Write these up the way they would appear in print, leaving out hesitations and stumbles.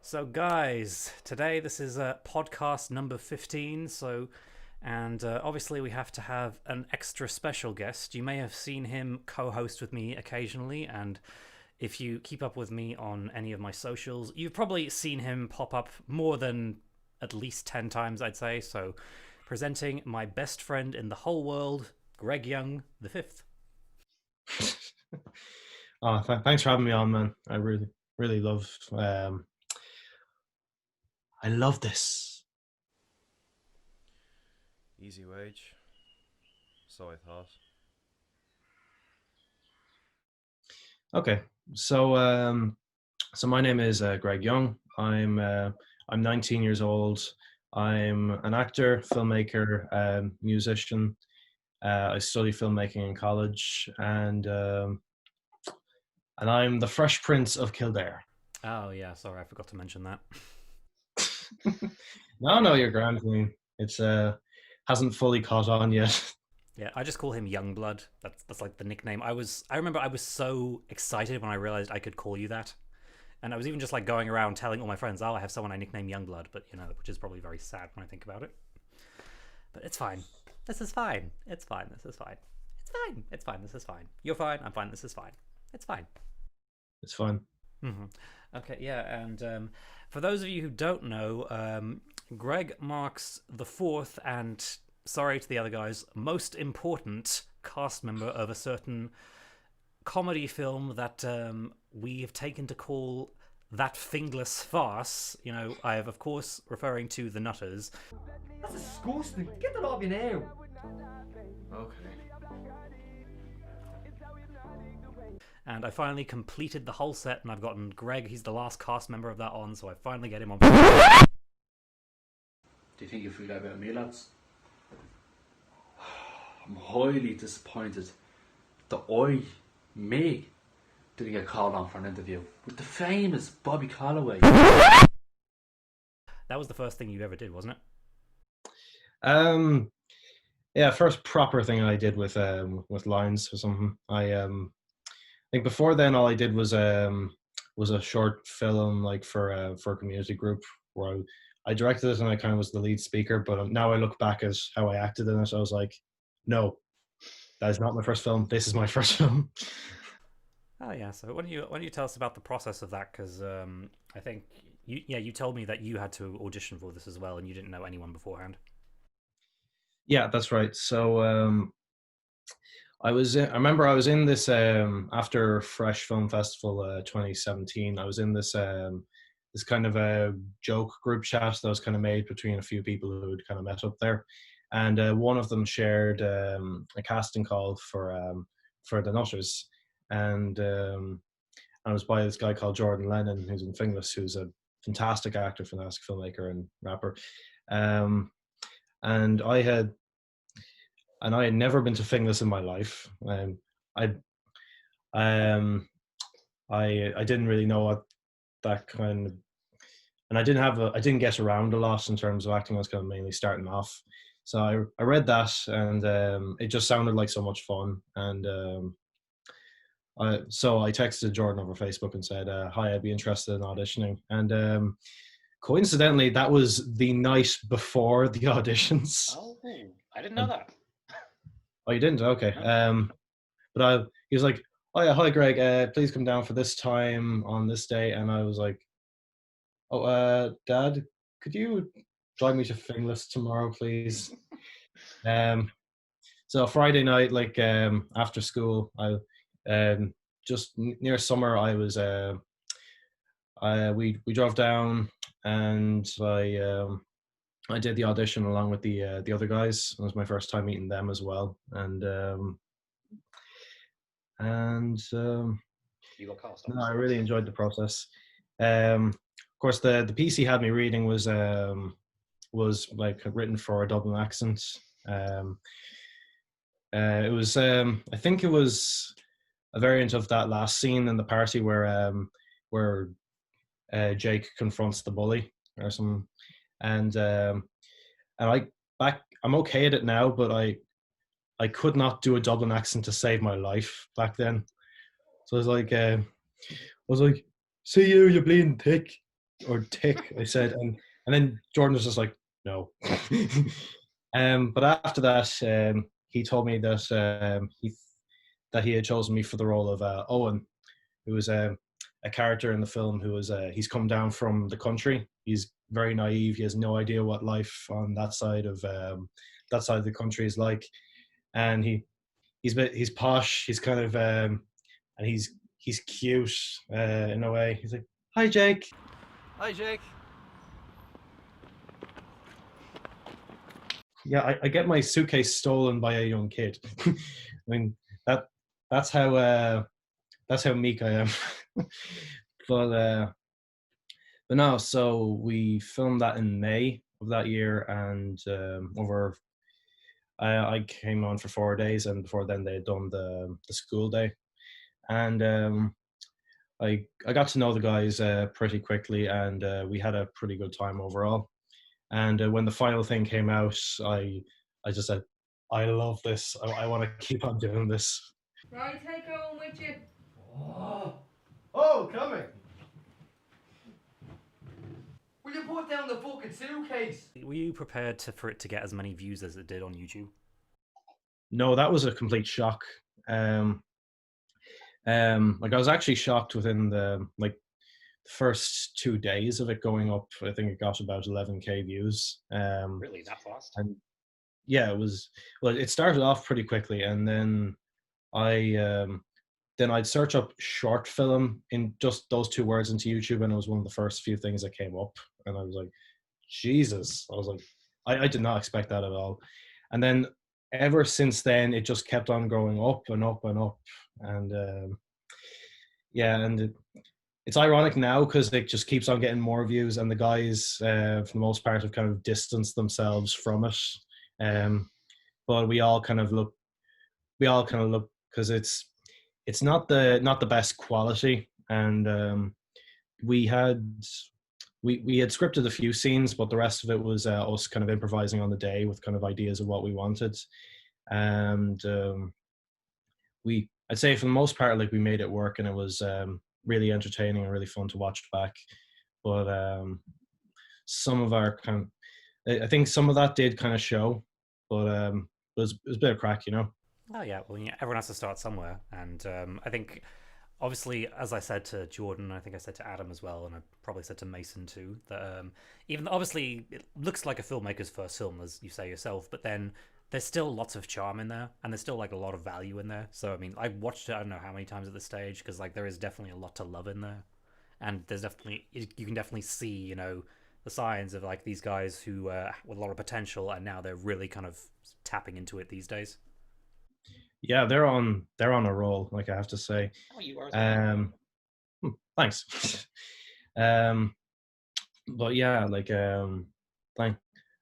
So, guys, today this is podcast number 15. Obviously, we have to have an extra special guest. You may have seen him co host with me occasionally, and if you keep up with me on any of my socials, you've probably seen him pop up more than at least 10 times, I'd say. So, presenting my best friend in the whole world, Greg Young, the fifth. Thanks for having me on, man. I really love. I love this. Easy wage. So I thought. Okay, so my name is Greg Young. I'm 19 years old. I'm an actor, filmmaker, musician. I study filmmaking in college, and I'm the Fresh Prince of Kildare. Oh, yeah, sorry, I forgot to mention that. No, you're grand. I mean, it's hasn't fully caught on yet. Yeah, I just call him Youngblood. That's like the nickname. I remember I was so excited when I realized I could call you that. And I was even just like going around telling all my friends, "Oh, I have someone I nickname Youngblood," but which is probably very sad when I think about it. But it's fine. This is fine. It's fine. This is fine. It's fine. It's fine. This is fine. You're fine. I'm fine. This is fine. It's fine. It's fun. Okay, yeah, and for those of you who don't know, Greg marks the fourth and, sorry to the other guys, most important cast member of a certain comedy film that we have taken to call That Fingless Farce. I have, of course, referring to The Nutters. That's disgusting. Get that off you now. Okay. And I finally completed the whole set, and I've gotten Greg, he's the last cast member of that on, so I finally get him on. Do you think you feel that about me, lads? I'm highly disappointed that me, didn't get called on for an interview with the famous Bobby Calloway. That was the first thing you ever did, wasn't it? Yeah, first proper thing I did with lines or something. I think before then all I did was a short film like for a community group where I directed it and I kind of was the lead speaker. But now I look back as how I acted in it. I was like, no, that is not my first film. This is my first film. Oh yeah. So why don't you tell us about the process of that? Because I think you told me that you had to audition for this as well, and you didn't know anyone beforehand. Yeah, that's right. So I remember I was in this after Fresh Film Festival 2017. I was in this kind of a joke group chat that was kind of made between a few people who had kind of met up there, and one of them shared a casting call for the Nutters, and I was by this guy called Jordan Lennon, who's in Finglas, who's a fantastic actor, fantastic filmmaker, and rapper. Um, and I had never been to Finglas in my life. I um, I didn't really know what that kind of, and I didn't get around a lot in terms of acting. I was kind of mainly starting off, so I read that, and it just sounded like so much fun. And so I texted Jordan over Facebook and said, "Hi, I'd be interested in auditioning." And coincidentally, that was the night before the auditions. Oh, I didn't know that. Oh, you didn't? Okay. He was like, "Oh yeah, hi Greg. Please come down for this time on this day." And I was like, "Oh, Dad, could you drive me to Finglas tomorrow, please?" um, so Friday night, like after school, just near summer, we drove down, and I did the audition along with the other guys. It was my first time meeting them as well, and You got cast. no, I really enjoyed the process. Of course, the piece he had me reading was like written for a Dublin accent. It was I think it was a variant of that last scene in the party where Jake confronts the bully or something, and I'm okay at it now, but I could not do a Dublin accent to save my life back then. So I was like, "See you bleeding thick." or Dick, I said, and then Jordan was just like, no. But after that, he told me that he had chosen me for the role of Owen, who was a character in the film who was he's come down from the country. He's very naive. He has no idea what life on that side of the country is like, and he's posh. He's kind of and he's cute in a way. He's like, "Hi, Jake." Hi, Jake. Yeah, I get my suitcase stolen by a young kid. I mean that that's how meek I am. but no, so we filmed that in May of that year, and I came on for 4 days, and before then they had done the school day, and I got to know the guys pretty quickly, and we had a pretty good time overall. And when the final thing came out, I just said, I love this. I want to keep on doing this. Right, take Owen with you. Oh, coming. Will you put down the fucking suitcase? Were you prepared for it to get as many views as it did on YouTube? No, that was a complete shock. Like I was actually shocked within the first 2 days of it going up. I think it got about 11K views. Really, that fast? And yeah, it was. Well, it started off pretty quickly, and then I'd search up short film in just those 2 words into YouTube, and it was one of the first few things that came up, and I was like, Jesus! I was like, I did not expect that at all. And then ever since then, it just kept on going up and up and up, and yeah, and it's ironic now because it just keeps on getting more views, and the guys, for the most part, have kind of distanced themselves from it. But we all kind of look because it's not the best quality, and we had scripted a few scenes, but the rest of it was us kind of improvising on the day with kind of ideas of what we wanted, and I'd say for the most part, like, we made it work, and it was really entertaining and really fun to watch back. But some of our I think some of that did kind of show, but it was a bit of crack, you know. Oh yeah, well, yeah, everyone has to start somewhere, and I think, obviously, as I said to Jordan, I think I said to Adam as well, and I probably said to Mason too, that even obviously it looks like a filmmaker's first film, as you say yourself, but then there's still lots of charm in there, and there's still like a lot of value in there. So I mean, I've watched it I don't know how many times at this stage, because like there is definitely a lot to love in there, and there's definitely, you can definitely see, you know, the signs of like these guys who with a lot of potential, and now they're really kind of tapping into it these days. Yeah, they're on a roll, like, I have to say. Oh, you are. Thanks. But yeah, like, I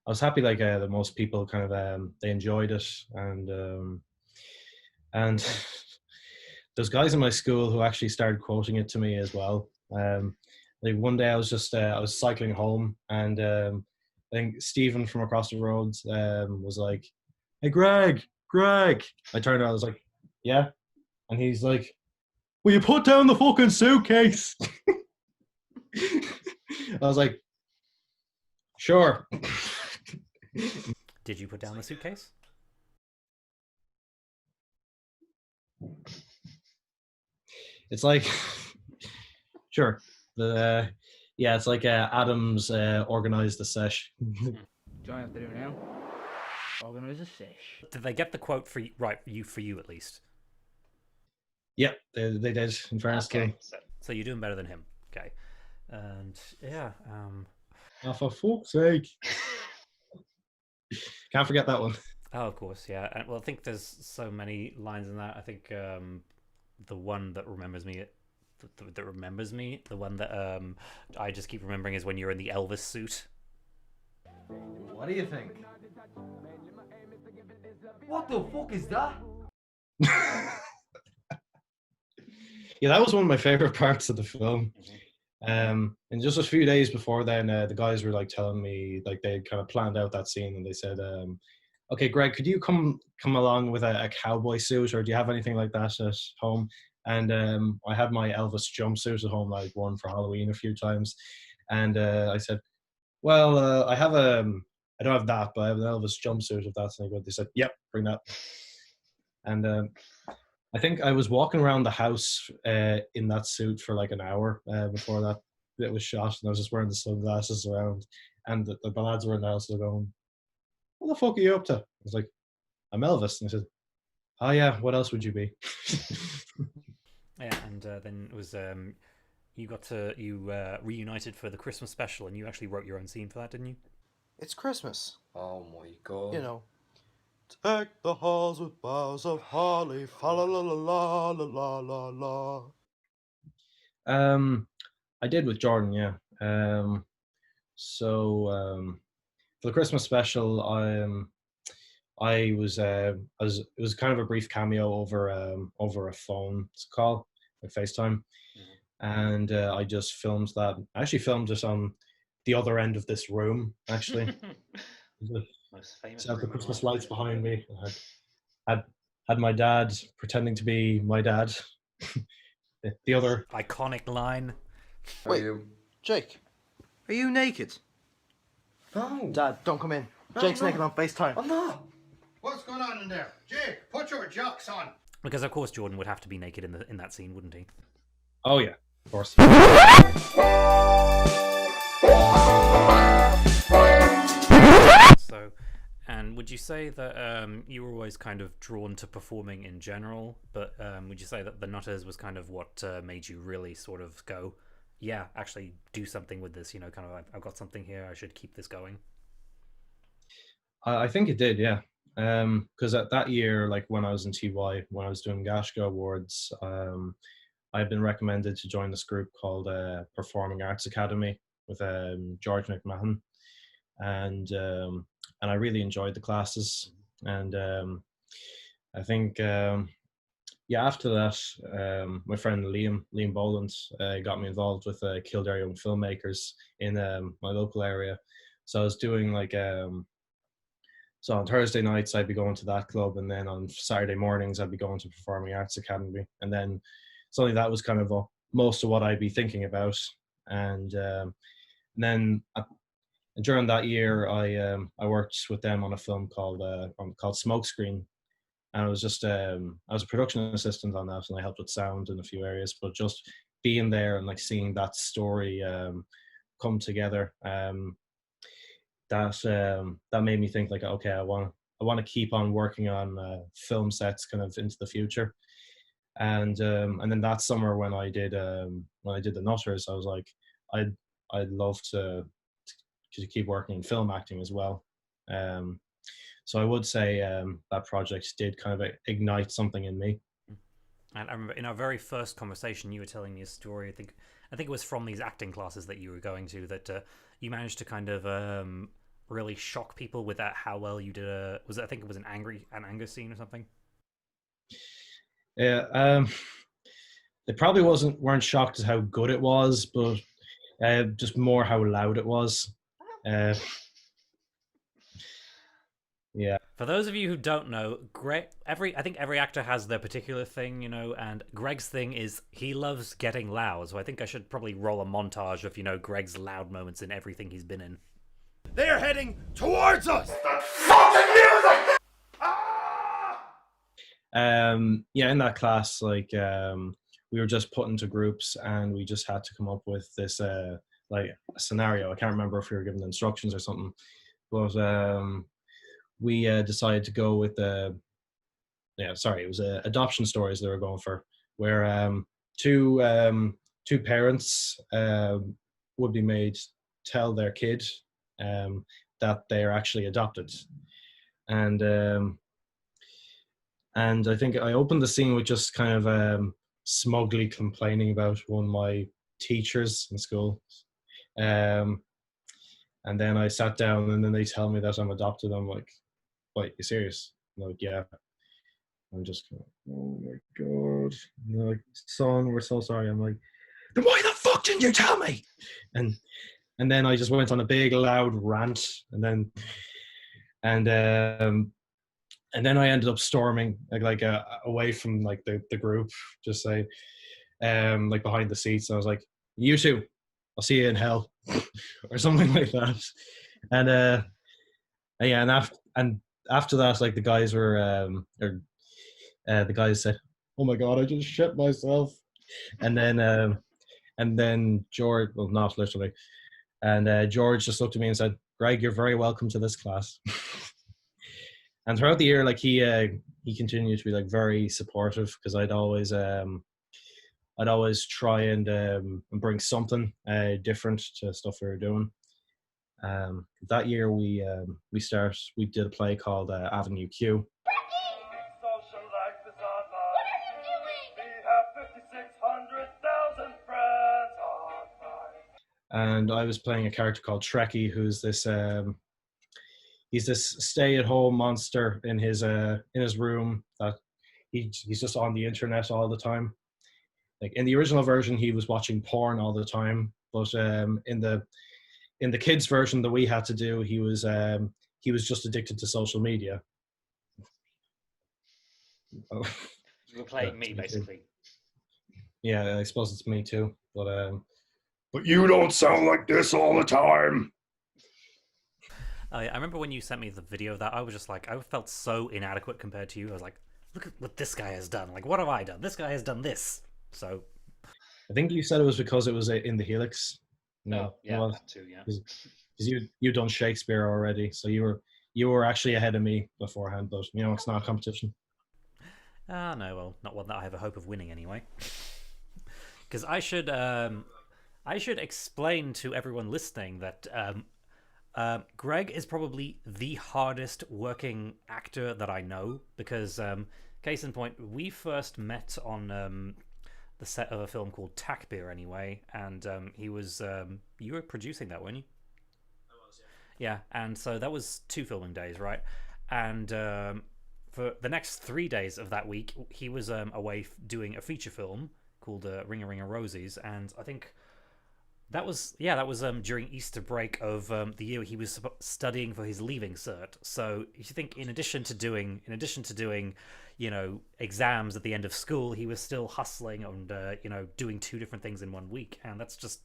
was happy, like, that most people kind of they enjoyed it, and there's guys in my school who actually started quoting it to me as well. Like, one day I was just I was cycling home, and I think Stephen from across the road was like, "Hey, Greg." I turned around, I was like, "Yeah," and he's like, "Will you put down the fucking suitcase?" I was like, "Sure." Did you put down the suitcase? It's like, sure. Yeah, it's like Adams organized the sesh. Do I have to do now? Organise a sesh. Did they get the quote for you at least? Yep, they did, in fairness. Okay. So you're doing better than him. Okay. And yeah, Oh, for fuck's sake. Can't forget that one. oh, of course, yeah. And, well, I think there's so many lines in that. I think the one that remembers me, the one that I just keep remembering is when you're in the Elvis suit. What do you think? What the fuck is that? Yeah, that was one of my favorite parts of the film. And just a few days before then, the guys were like telling me, like, they kind of planned out that scene, and they said, "Okay, Greg, could you come along with a cowboy suit, or do you have anything like that at home?" And I had my Elvis jumpsuit at home that I'd worn for Halloween a few times, And I said, well, I don't have that, but I have an Elvis jumpsuit if that's any good. They said, yep, bring that. And I think I was walking around the house in that suit for like an hour before that it was shot, and I was just wearing the sunglasses around, and the lads were in the house. They're going, "What the fuck are you up to?" I was like, "I'm Elvis," and I said, "Oh yeah, what else would you be?" Yeah, and then it was you reunited for the Christmas special, and you actually wrote your own scene for that, didn't you? It's Christmas. Oh my god. You know. Deck the halls with boughs of holly, fa la la la la la la la la. I did with Jordan, yeah. For the Christmas special, I was it was kind of a brief cameo over a phone call, like FaceTime, and I just filmed that. I actually filmed it on the other end of this room, actually. Most famous. Set up the Christmas lights behind me. Had my dad pretending to be my dad. The other Iconic line. Wait, Are you? Jake, are you naked? No. Dad, don't come in. No, Jake's no. naked on FaceTime. I'm not. What's going on in there? Jake, put your jocks on. Because of course Jordan would have to be naked in that scene, wouldn't he? Oh yeah, of course. So, and would you say that you were always kind of drawn to performing in general, but would you say that the Nutters was kind of what made you really sort of go, yeah, actually do something with this, kind of like, I've got something here, I should keep this going? I think it did, yeah. Because at that year, like when I was in TY, when I was doing Gashga Awards, I'd been recommended to join this group called Performing Arts Academy with George McMahon, and I really enjoyed the classes. And I think after that, my friend Liam Boland got me involved with Kildare Young Filmmakers in my local area. So I was doing like so on Thursday nights I'd be going to that club, and then on Saturday mornings I'd be going to Performing Arts Academy, and then suddenly that was kind of most of what I'd be thinking about. And then during that year I worked with them on a film called Smokescreen, and I was just I was a production assistant on that, and I helped with sound in a few areas, but just being there and like seeing that story come together, that made me think like, okay, I want to keep on working on film sets kind of into the future. And then that summer when I did the Nutters, I was like, I'd love to keep working in film acting as well. So I would say that project did kind of ignite something in me. And I remember in our very first conversation, you were telling me a story. I think it was from these acting classes that you were going to, that you managed to kind of really shock people with that, how well you did I think it was an anger scene or something. Yeah, they probably weren't shocked at how good it was, but just more how loud it was. Yeah. For those of you who don't know, I think every actor has their particular thing, and Greg's thing is he loves getting loud. So I think I should probably roll a montage of, Greg's loud moments in everything he's been in. They're heading towards us. Yeah, in that class, like we were just put into groups, and we just had to come up with this like a scenario. I can't remember if we were given instructions or something, but we decided to go with it was adoption stories they were going for, where two parents would be made tell their kid that they're actually adopted. And I think I opened the scene with just kind of smugly complaining about one of my teachers in school. And then I sat down, and then they tell me that I'm adopted. I'm like, wait, you serious? I'm like, yeah. I'm just going, oh my God. And they're like, son, we're so sorry. I'm like, then why the fuck didn't you tell me? And then I just went on a big loud rant, and then I ended up storming like away from like the group, just like behind the seats. And I was like, you two, I'll see you in hell. or something like that. And yeah, and after that, like the guys were the guys said, "Oh my god, I just shit myself," and then George, well, not literally, and George just looked at me and said, "Greg, you're very welcome to this class." And throughout the year, like he continued to be like very supportive, because I'd always try and bring something different to stuff we were doing. That year we did a play called Avenue Q. Social life is online. We have 5,600,000 friends online. And I was playing a character called Trekkie, who's this he's this stay-at-home monster in his room that he's just on the internet all the time. Like in the original version, he was watching porn all the time, but in the kids version that we had to do, he was just addicted to social media. Oh. You were playing me, basically. Yeah, I suppose it's me too. But you don't sound like this all the time. I remember when you sent me the video of that, I was just like, I felt so inadequate compared to you. I was like, look at what this guy has done. Like, what have I done? This guy has done this. So I think you said it was because it was in the Helix. No, yeah, well, that too, yeah. Because you'd done Shakespeare already, so you were actually ahead of me beforehand. But it's not a competition. No, well, not one that I have a hope of winning anyway. Because I should explain to everyone listening that Greg is probably the hardest working actor that I know. Because case in point, we first met on the set of a film called Tack Beer anyway, and he was you were producing that, weren't you? I was, yeah. And so that was 2 filming days, right? And for the next 3 days of that week, he was away doing a feature film called Ring a Ring of Roses, and I think that was during Easter break of the year he was studying for his leaving cert. So you think, in addition to doing exams at the end of school, he was still hustling and doing 2 different things in 1 week, and that's just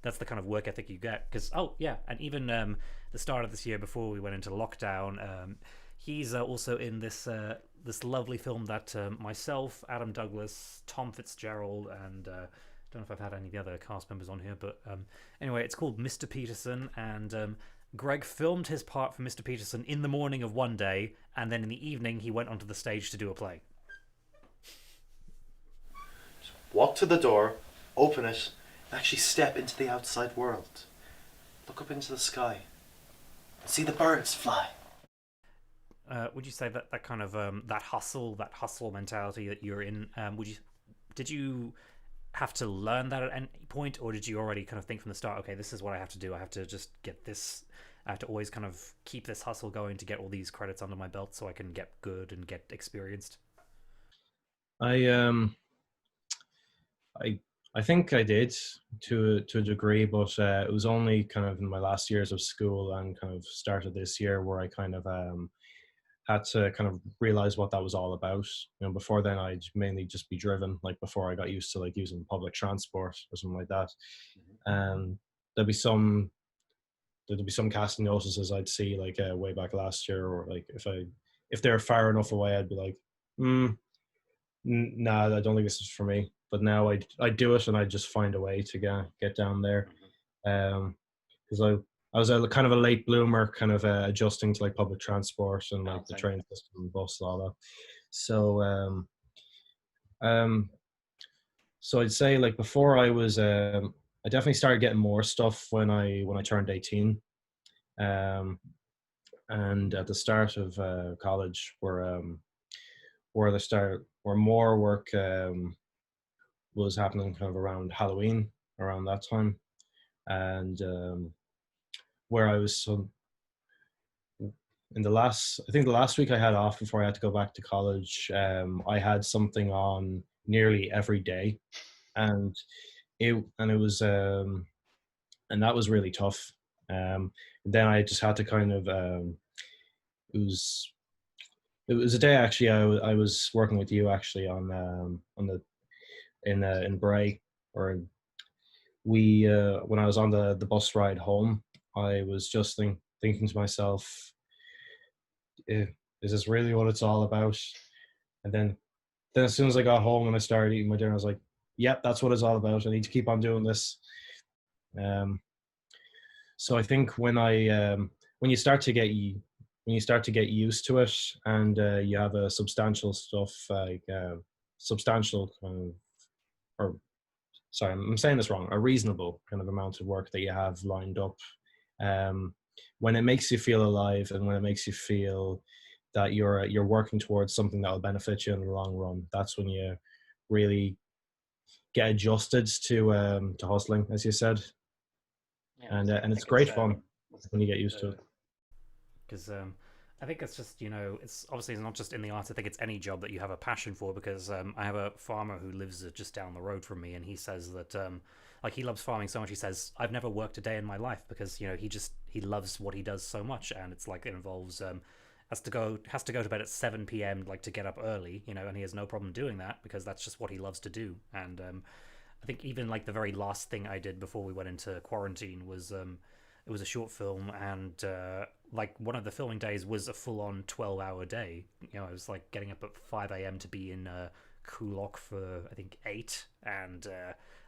that's the kind of work ethic you get. Because and even the start of this year, before we went into lockdown, he's also in this lovely film that myself, Adam Douglas, Tom Fitzgerald, and don't know if I've had any of the other cast members on here, but anyway, it's called Mr. Peterson, and Greg filmed his part for Mr. Peterson in the morning of one day, and then in the evening he went onto the stage to do a play. Just walk to the door, open it, and actually step into the outside world. Look up into the sky and see the birds fly. Would you say that kind of that hustle mentality that you're in, did you have to learn that at any point, or did you already kind of think from the start, okay, this is what I have to do, I have to just get this, I have to always kind of keep this hustle going to get all these credits under my belt so I can get good and get experienced? I think I did to a degree, but it was only kind of in my last years of school and kind of started this year where I kind of had to kind of realize what that was all about. Before then I'd mainly just be driven, like before I got used to like using public transport or something like that. There'd be some casting notices I'd see like way back last year, or like if they're far enough away, I'd be like, nah, I don't think this is for me. But now I do it, and I just find a way to get down there, because I was a kind of a late bloomer, kind of adjusting to like public transport and like the train system and bus and all that. So I'd say like before I was I definitely started getting more stuff when I turned 18, and at the start of college, where more work was happening kind of around Halloween, around that time, and where I was in the last week I had off before I had to go back to college, I had something on nearly every day, and it was and that was really tough. Then I just had to kind of it was a day actually I was working with you actually on in Bray, or when I was on the bus ride home, I was just thinking to myself, is this really what it's all about? And then as soon as I got home and I started eating my dinner, I was like, yep, that's what it's all about. I need to keep on doing this. So I think when you start to get used to it, and you have a substantial stuff like substantial kind of, or sorry, I'm saying this wrong, a reasonable kind of amount of work that you have lined up, when it makes you feel alive and when it makes you feel that you're working towards something that will benefit you in the long run, that's when you really get adjusted to hustling, as you said. Yeah, And it's great fun when you get used to it. Because I think it's just, it's obviously it's not just in the arts. I think it's any job that you have a passion for. Because I have a farmer who lives just down the road from me, and he says that like he loves farming so much. He says, I've never worked a day in my life because he loves what he does so much, and it's like it involves has to go to bed at 7 p.m. like to get up early, and he has no problem doing that because that's just what he loves to do. And I think even like the very last thing I did before we went into quarantine was it was a short film, and like one of the filming days was a full-on 12-hour day. I was like getting up at 5 a.m. to be in Kulok for I think 8, and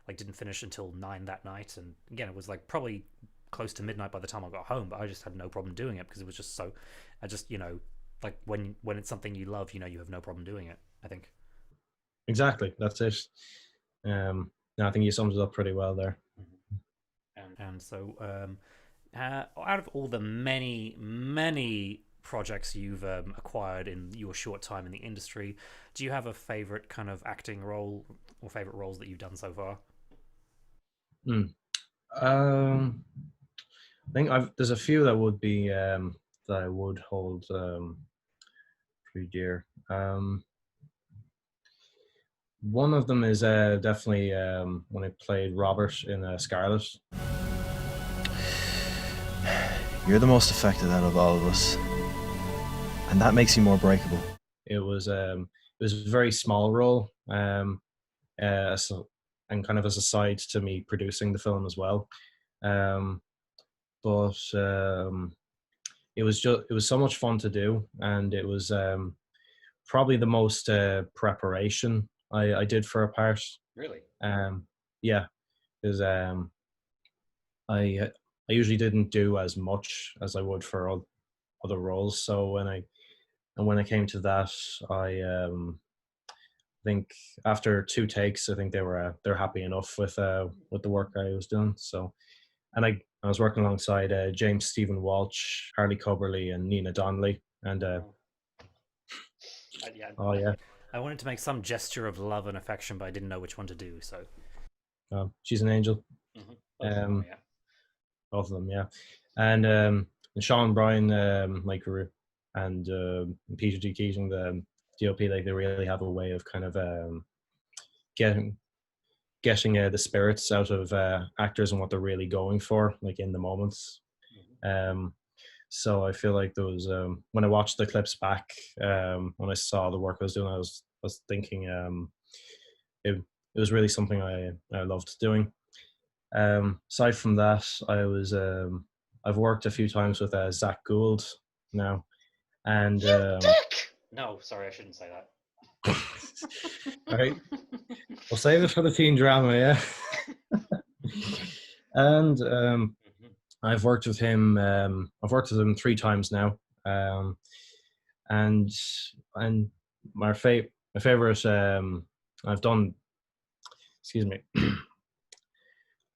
like didn't finish until 9 that night. And again, it was like probably close to midnight by the time I got home, but I just had no problem doing it because it was just so. I just like when it's something you love, you have no problem doing it. I think. Exactly, that's it. No, I think you summed it up pretty well there. And so, out of all the many projects you've acquired in your short time in the industry, do you have a favorite kind of acting role or favorite roles that you've done so far? I think there's a few that would be that I would hold pretty dear. One of them is definitely when I played Robert in Scarlet. You're the most affected out of all of us, and that makes you more breakable. It was a very small role, and kind of as a side to me producing the film as well. But it was so much fun to do, and it was probably the most preparation I did for a part. Really? Yeah, because I usually didn't do as much as I would for other roles. So when I came to that, I think after 2 takes, I think they're happy enough with the work I was doing. So, and I was working alongside James Stephen Walsh, Harley Coberly, and Nina Donnelly, and oh yeah. I wanted to make some gesture of love and affection, but I didn't know which one to do. So, she's an angel. Mm-hmm. Both of them, yeah. And Sean Bryan, my career, and Peter D. Keating, the DOP, like they really have a way of kind of getting the spirits out of actors and what they're really going for, like in the moments. So I feel like those when I watched the clips back, when I saw the work I was doing, I was thinking it was really something I loved doing. Aside from that, I've worked a few times with Zach Gould now, and No, sorry, I shouldn't say that. All right, we'll save it for the teen drama, yeah. And I've worked with him. I've worked with him 3 times now, and my favorite. I've done. Excuse me.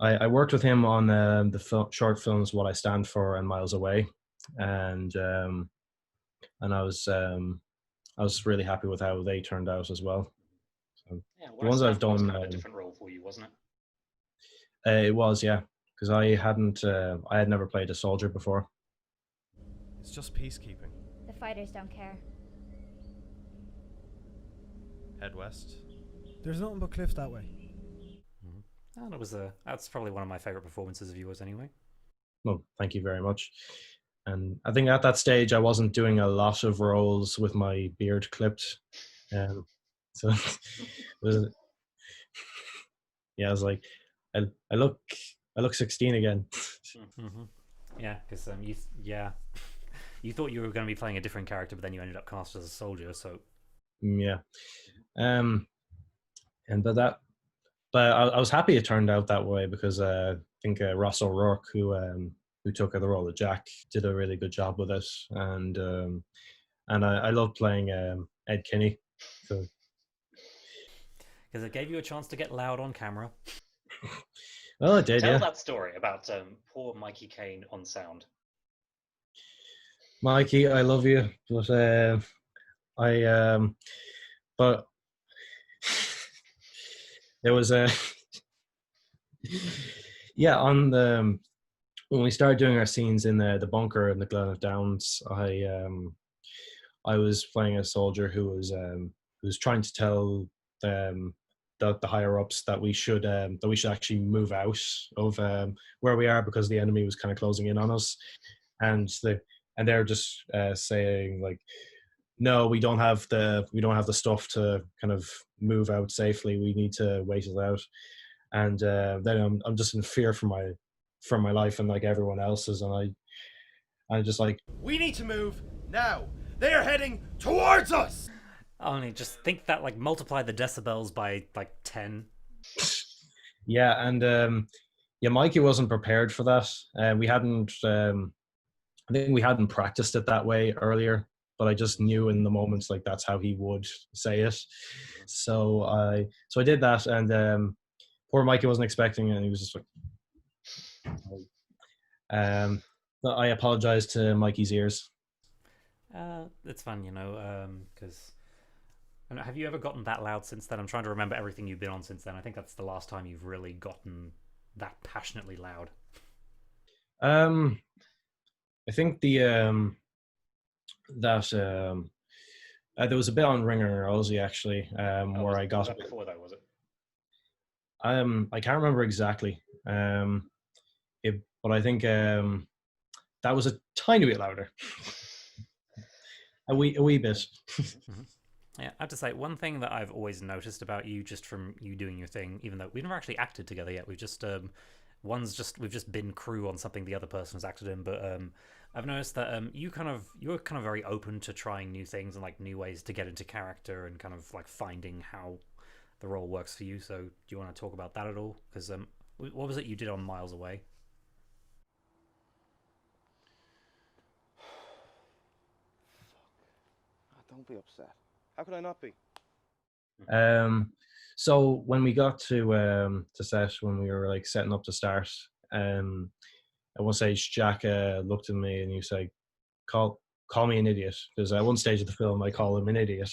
I worked with him on the short films "What I Stand For" and "Miles Away," and I was really happy with how they turned out as well. So Yeah, the ones I've done. Kind of a different role for you, wasn't it? It was, yeah, because I had never played a soldier before. It's just peacekeeping. The fighters don't care. Head west. There's nothing but cliffs that way. And that's probably one of my favorite performances of yours, anyway. Well, thank you very much. And I think at that stage I wasn't doing a lot of roles with my beard clipped, so it was, yeah, I was like, I look 16 again. Mm-hmm. Yeah, because you thought you were going to be playing a different character, but then you ended up cast as a soldier. So Yeah. And but I was happy it turned out that way because I think Ross O'Rourke, who took the role of Jack, did a really good job with it, and I love playing Ed Kinney. So because it gave you a chance to get loud on camera. well, it did. Tell Yeah, that story about poor Mikey Kane on sound. Mikey, I love you, but but there was a yeah on the when we started doing our scenes in the bunker in the Glen of Downs. I was playing a soldier who was trying to tell um, the higher ups that we should actually move out of where we are because the enemy was kind of closing in on us, and they're just saying like, no, we don't have the stuff to kind of move out safely. We need to wait it out, and then I'm just in fear for my life and like everyone else's, and I just like, We need to move now. They are heading towards us. Only just think that like multiply the decibels by like 10. yeah, and yeah, Mikey wasn't prepared for that. We hadn't, I think we hadn't practiced it that way earlier, but I just knew in the moments like that's how he would say it. So I did that, and poor Mikey wasn't expecting it, and he was just like, but I apologize to Mikey's ears. It's fun, because have you ever gotten that loud since then? I'm trying to remember everything you've been on since then. I think that's the last time you've really gotten that passionately loud. I think there was a bit on Ringer and Rosie actually, where I got. Was that before that, was it? I can't remember exactly, but I think that was a tiny bit louder, a wee bit. Mm-hmm. Yeah, I have to say, one thing that I've always noticed about you, just from you doing your thing, even though we've never actually acted together yet, we've just we've just been crew on something the other person has acted in, but I've noticed that you're kind of very open to trying new things and like new ways to get into character and kind of like finding how the role works for you. So do you want to talk about that at all? Because what was it you did on Miles Away? Don't be upset. How could I not be? So when we got to set, when we were like setting up to start, at one stage Jack looked at me and he was like, call me an idiot, because at one stage of the film I call him an idiot,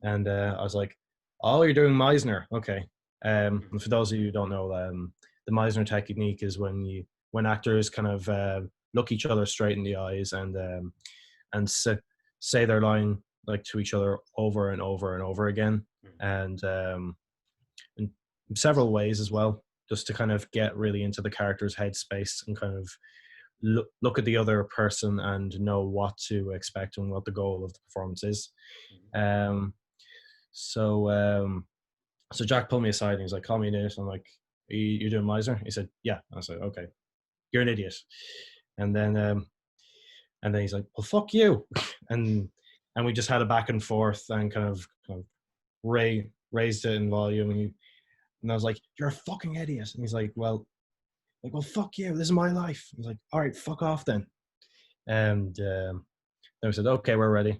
and I was like, oh, you're doing Meissner, okay. And for those of you who don't know, the Meissner technique is when actors kind of look each other straight in the eyes and say their line like to each other over and over and over again, and in several ways as well, just to kind of get really into the character's headspace and kind of look at the other person and know what to expect and what the goal of the performance is. So Jack pulled me aside and he's like, call me an idiot. I'm like, you're doing Meissner? He said, yeah. I was like, okay, you're an idiot. And then he's like, well, fuck you. and we just had a back and forth and kind of raised it in volume. And I was like, you're a fucking idiot. And he's like, well, fuck you. This is my life. I was like, all right, fuck off then. And then we said, okay, we're ready.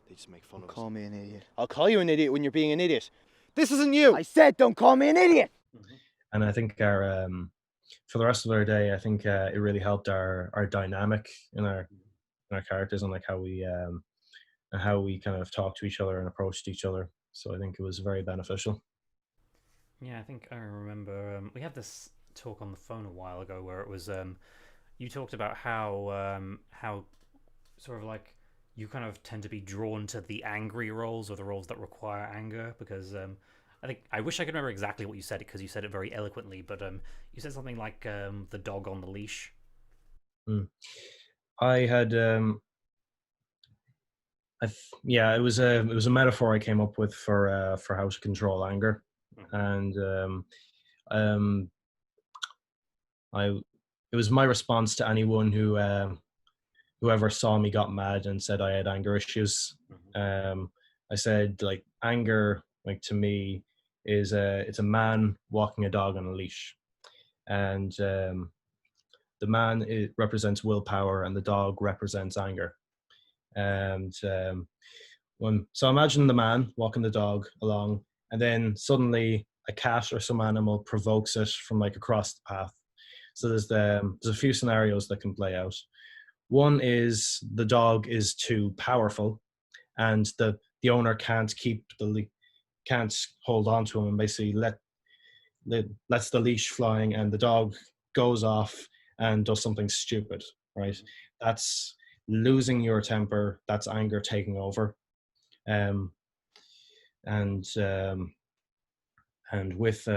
They just make fun of us. Call me an idiot. I'll call you an idiot when you're being an idiot. This isn't you. I said don't call me an idiot! And I think our for the rest of our day, I think it really helped our dynamic in our characters and like how we kind of talked to each other and approached each other. So I think it was very beneficial. Yeah, I think I remember we had this talk on the phone a while ago where it was you talked about how sort of like you kind of tend to be drawn to the angry roles or the roles that require anger, because I think I wish I could remember exactly what you said, because you said it very eloquently, but you said something like the dog on the leash. I had it was a metaphor I came up with for how to control anger, and I it was my response to anyone whoever saw me got mad and said I had anger issues. I said, like, anger, like, to me is it's a man walking a dog on a leash, and the man, it represents willpower and the dog represents anger. And so imagine the man walking the dog along, and then suddenly a cat or some animal provokes it from like across the path. So there's a few scenarios that can play out. One is the dog is too powerful, and the owner can't can't hold on to him, and basically lets the leash flying, and the dog goes off and does something stupid. Right? That's losing your temper. That's anger taking over. Um, and with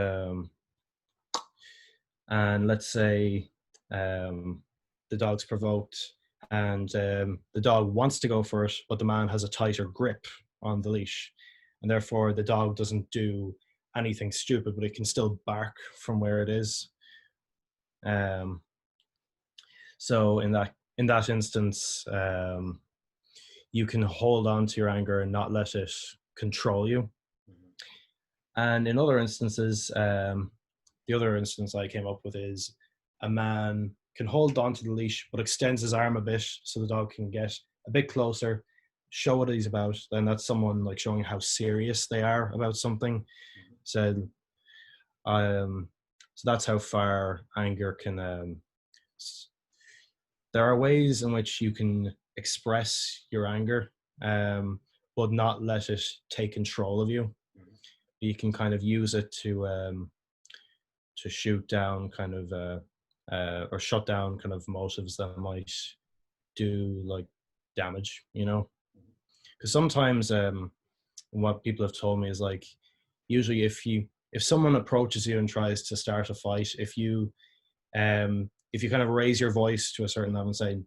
and let's say the dog's provoked, and the dog wants to go for it, but the man has a tighter grip on the leash, and therefore the dog doesn't do anything stupid, but it can still bark from where it is. So in that instance, you can hold on to your anger and not let it control you. And in other instances, the other instance I came up with is a man can hold on to the leash but extends his arm a bit so the dog can get a bit closer, show what he's about. Then that's someone like showing how serious they are about something. So that's how far anger can. There are ways in which you can express your anger, but not let it take control of you. You can kind of use it to shoot down kind of or shut down kind of motives that might do like damage, you know. Because sometimes what people have told me is like, usually if someone approaches you and tries to start a fight, if you kind of raise your voice to a certain level and say,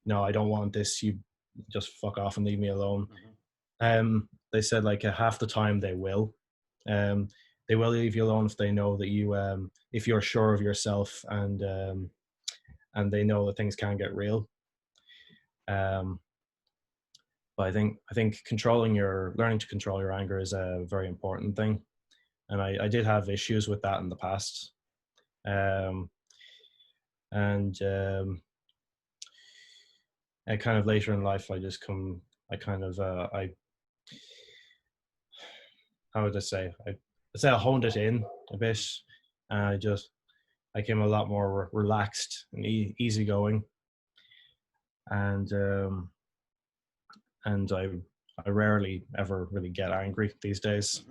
no, I don't want this, you just fuck off and leave me alone. They said like half the time they will leave you alone if they know that you if you're sure of yourself, and they know that things can get real. But I think learning to control your anger is a very important thing, and I did have issues with that in the past. And kind of later in life, how would I say? I'd say I honed it in a bit, and I became a lot more relaxed and easygoing, and I rarely ever really get angry these days.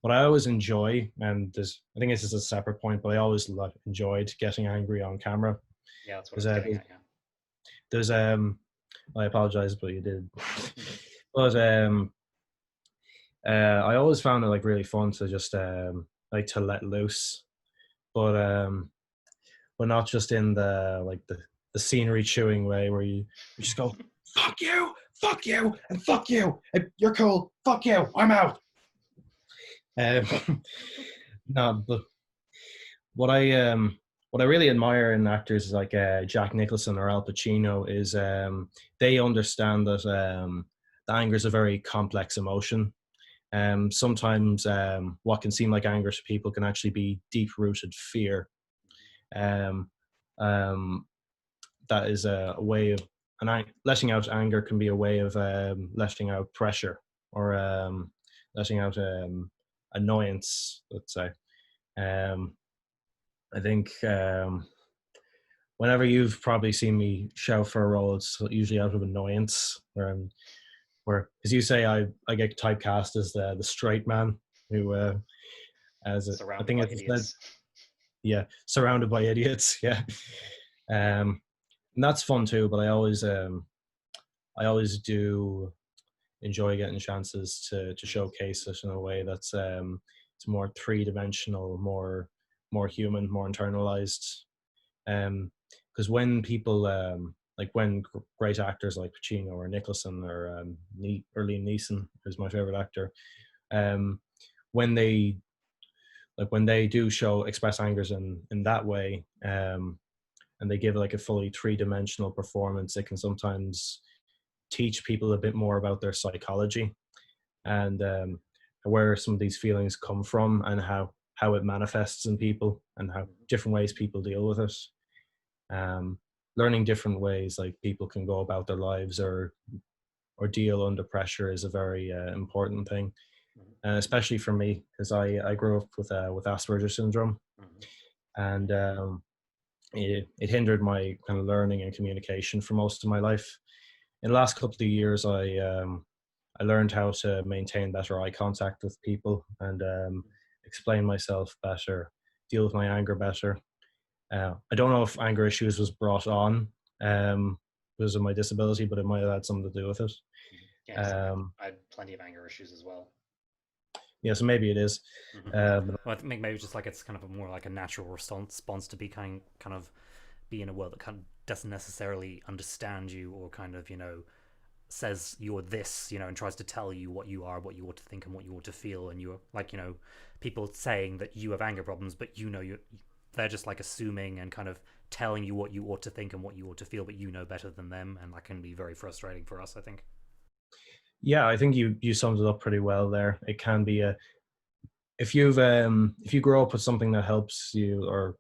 What I always enjoy, and I think this is a separate point, but I always enjoyed getting angry on camera. Yeah, that's what I was getting at. Yeah. There's I apologize, but you did. But I always found it like really fun to just like to let loose, but not just in the scenery chewing way where you just go fuck you, and fuck you, and you're cool, fuck you, I'm out. No, but what I really admire in actors like Jack Nicholson or Al Pacino is they understand that anger is a very complex emotion. Sometimes what can seem like anger to people can actually be deep-rooted fear. That is a way of letting out anger can be a way of letting out pressure, or letting out annoyance, let's say. I think whenever you've probably seen me shout for a role, it's usually out of annoyance, where, as you say, I get typecast as the straight man who Surrounded by idiots. Surrounded by idiots. Yeah, and that's fun too. But I always do enjoy getting chances to showcase it in a way that's it's more three-dimensional, more human, more internalized. Because when people when great actors like Pacino or Nicholson or Liam Neeson, who's my favorite actor, when they like when they do express angers in that way, and they give like a fully three-dimensional performance, it can sometimes teach people a bit more about their psychology and where some of these feelings come from and how it manifests in people and how different ways people deal with it. Learning different ways like people can go about their lives or deal under pressure is a very important thing, especially for me because I grew up with Asperger Syndrome, and it hindered my kind of learning and communication for most of my life. In the last couple of years, I learned how to maintain better eye contact with people and explain myself better, deal with my anger better. I don't know if anger issues was brought on because of my disability, but it might have had something to do with it. Yeah, I had plenty of anger issues as well. Yeah, so maybe it is. Well, I think maybe just like it's kind of a more like a natural response to be kind of be in a world that kind of doesn't necessarily understand you or kind of, you know, says you're this, you know, and tries to tell you what you are, what you ought to think, and what you ought to feel. And you're like, you know, people saying that you have anger problems, but you know, they're just like assuming and kind of telling you what you ought to think and what you ought to feel, but you know better than them, and that can be very frustrating for us, I think. Yeah, I think you summed it up pretty well there. It can be if you grow up with something that helps you or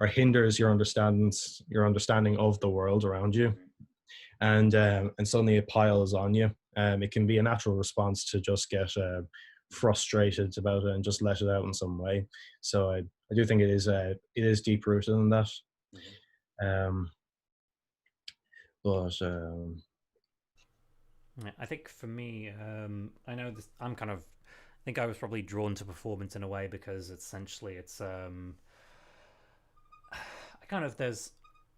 hinders your understanding of the world around you, and suddenly it piles on you. It can be a natural response to just get frustrated about it and just let it out in some way. So I do think it is deep rooted in that. I think for me, I know this. I think I was probably drawn to performance in a way because essentially it's there's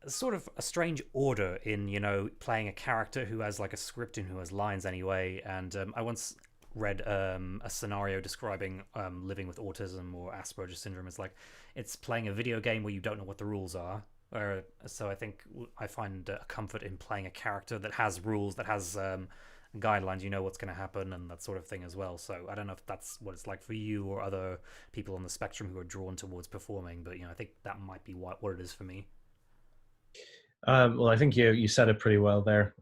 sort of a strange order in, you know, playing a character who has like a script and who has lines anyway. And I once read a scenario describing living with autism or Asperger syndrome. It's like it's playing a video game where you don't know what the rules are. So I think I find a comfort in playing a character that has rules, that has guidelines, you know what's going to happen and that sort of thing as well. So I don't know if that's what it's like for you or other people on the spectrum who are drawn towards performing, but, you know, I think that might be what it is for me. Well, I think you said it pretty well there.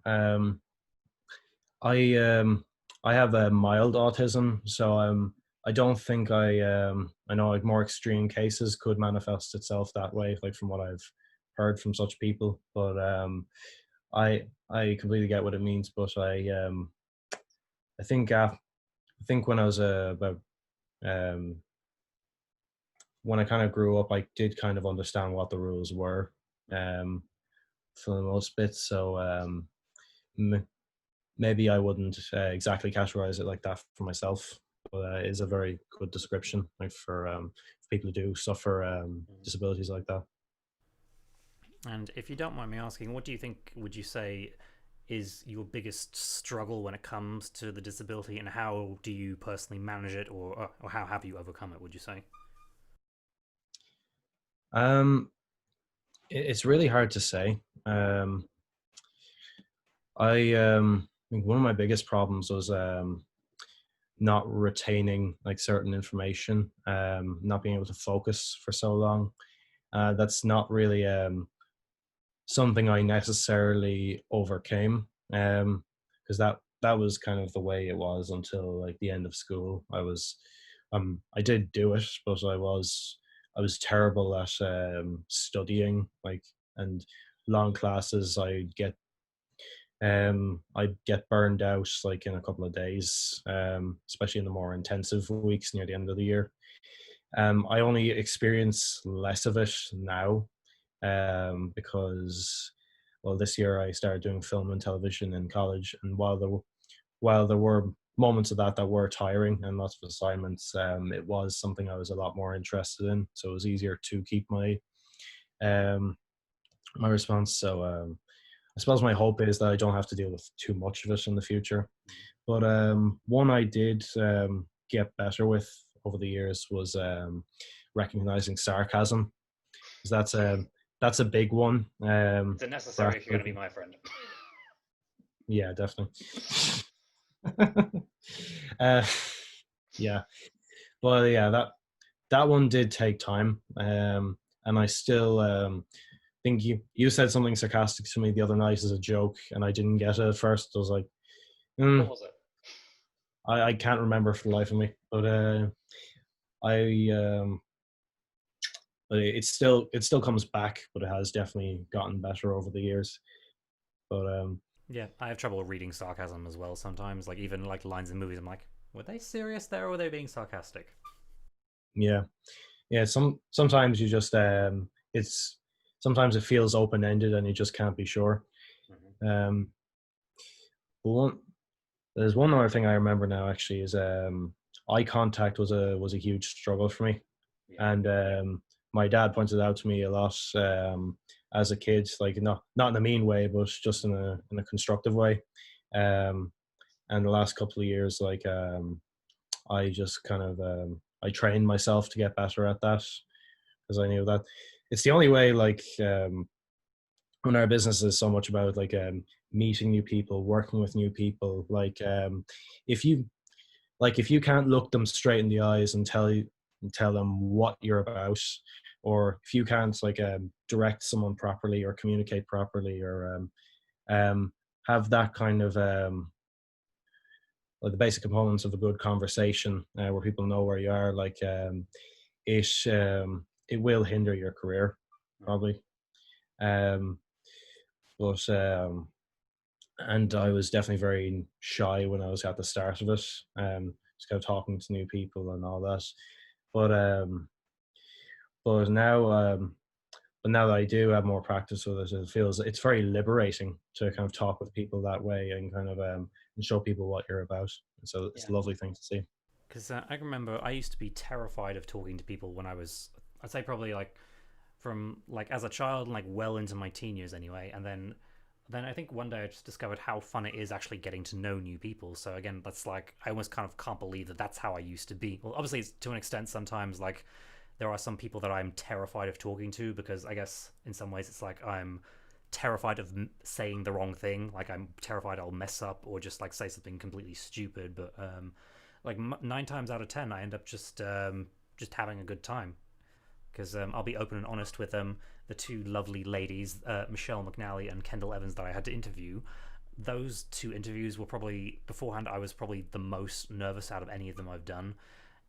I have a mild autism, so I don't think I know like more extreme cases could manifest itself that way, like from what I've heard from such people. But I completely get what it means. But I think when I was about when I kind of grew up, I did kind of understand what the rules were for the most bit. So maybe I wouldn't exactly categorize it like that for myself, but it is a very good description, like for people who do suffer disabilities like that. And if you don't mind me asking, what do you think, would you say, is your biggest struggle when it comes to the disability, and how do you personally manage it, or how have you overcome it, would you say? It's really hard to say. I think one of my biggest problems was not retaining like certain information, not being able to focus for so long. That's not really something I necessarily overcame, because that was kind of the way it was until like the end of school. I did do it, but I was terrible at studying, like, and long classes I'd get burned out like in a couple of days, especially in the more intensive weeks near the end of the year. I only experience less of it now, because, well, this year I started doing film and television in college, and while there were moments of that were tiring and lots of assignments, it was something I was a lot more interested in, so it was easier to keep my my response. So I suppose my hope is that I don't have to deal with too much of it in the future. But one I did get better with over the years was recognizing sarcasm. 'Cause that's a big one. It's necessary if you're going to be my friend. Yeah, definitely. Yeah, well, yeah, that one did take time, and I still think you said something sarcastic to me the other night as a joke, and I didn't get it at first. I was like, What was it? I can't remember for the life of me, but but it still comes back, but it has definitely gotten better over the years. But Yeah, I have trouble reading sarcasm as well sometimes. Like even like lines in movies, I'm like, were they serious there, or were they being sarcastic? yeah, sometimes you just it's sometimes it feels open ended and you just can't be sure. But there's one other thing I remember now actually is eye contact was a huge struggle for me, and my dad pointed it out to me a lot as a kid, like not in a mean way, but just in a constructive way. And the last couple of years, like I just kind of I trained myself to get better at that because I knew that it's the only way. Like when our business is so much about like meeting new people, working with new people, like if you if you can't look them straight in the eyes and tell them what you're about, or if you can't like direct someone properly or communicate properly, or have that kind of the basic components of a good conversation where people know where you are, like it will hinder your career probably. But and I was definitely very shy when I was at the start of it, just kind of talking to new people and all that. But but now that I do have more practice with it, it's very liberating to kind of talk with people that way and kind of and show people what you're about. So it's a lovely thing to see. Because I remember I used to be terrified of talking to people when I'd say probably like from like as a child and like well into my teen years anyway, and then I think one day I just discovered how fun it is actually getting to know new people. So again, that's like I almost kind of can't believe that that's how I used to be. Well, obviously it's to an extent sometimes like there are some people that I'm terrified of talking to because I guess in some ways it's like I'm terrified of saying the wrong thing. Like I'm terrified I'll mess up or just like say something completely stupid. But like 9 times out of 10, I end up just having a good time because I'll be open and honest with the two lovely ladies, Michelle McNally and Kendall Evans, that I had to interview. Those 2 interviews were probably beforehand. I was probably the most nervous out of any of them I've done.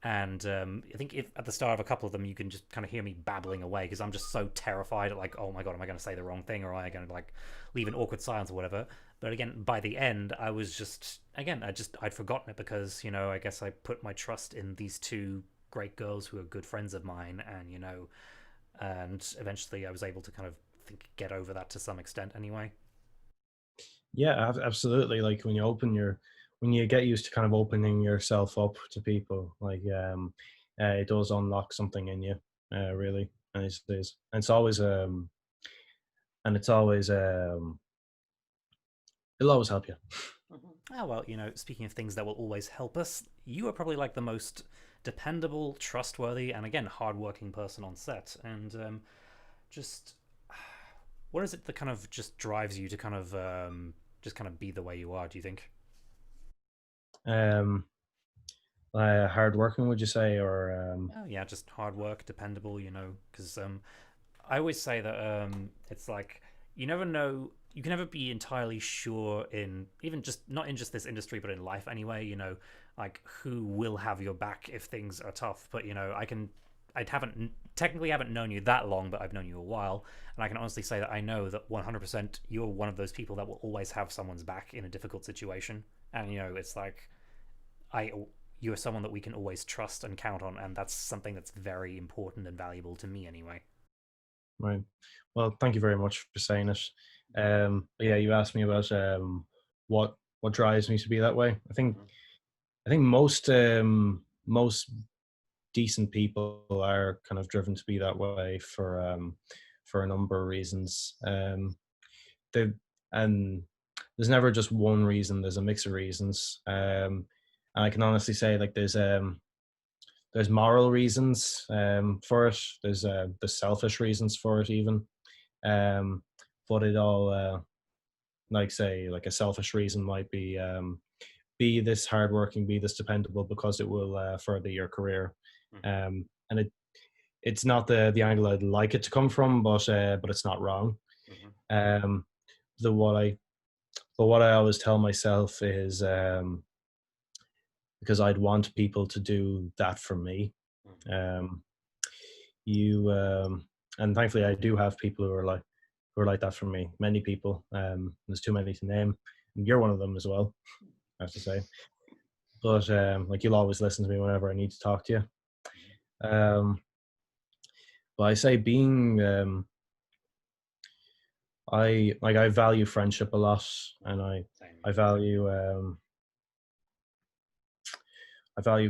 And I think if at the start of a couple of them you can just kind of hear me babbling away because I'm just so terrified, like, oh my god, am I going to say the wrong thing, or am I going to like leave an awkward silence or whatever. But again, by the end I was just I'd forgotten it because I guess I put my trust in these 2 great girls who are good friends of mine, and and eventually I was able to kind of get over that to some extent anyway. Yeah, absolutely. Like when you get used to kind of opening yourself up to people, like it does unlock something in you, really. And it's always it'll always help you. Oh well, speaking of things that will always help us, you are probably like the most dependable, trustworthy, and again hardworking person on set. And just what is it that kind of just drives you to kind of just kind of be the way you are? Do you think? Hard working, would you say, or Oh yeah, just hard work, dependable. Because I always say that it's like you never know. You can never be entirely sure in even just not in just this industry, but in life anyway. Like who will have your back if things are tough. But I haven't known you that long, but I've known you a while, and I can honestly say that I know that 100% you're one of those people that will always have someone's back in a difficult situation. And it's like you're someone that we can always trust and count on, and that's something that's very important and valuable to me anyway. Right. Well, thank you very much for saying it. But yeah, you asked me about what drives me to be that way. I think most decent people are kind of driven to be that way for a number of reasons. And there's never just one reason. There's a mix of reasons. And I can honestly say like there's moral reasons for it. There's the selfish reasons for it even. But it all like say like a selfish reason might be this hardworking, be this dependable because it will further your career. And and it's not the angle I'd like it to come from, but it's not wrong. Um, the what I always tell myself is, because I'd want people to do that for me. And thankfully I do have people who are like that for me. Many people. There's too many to name. You're one of them as well, I have to say. But like, you'll always listen to me whenever I need to talk to you. But I say being I value friendship a lot, and I value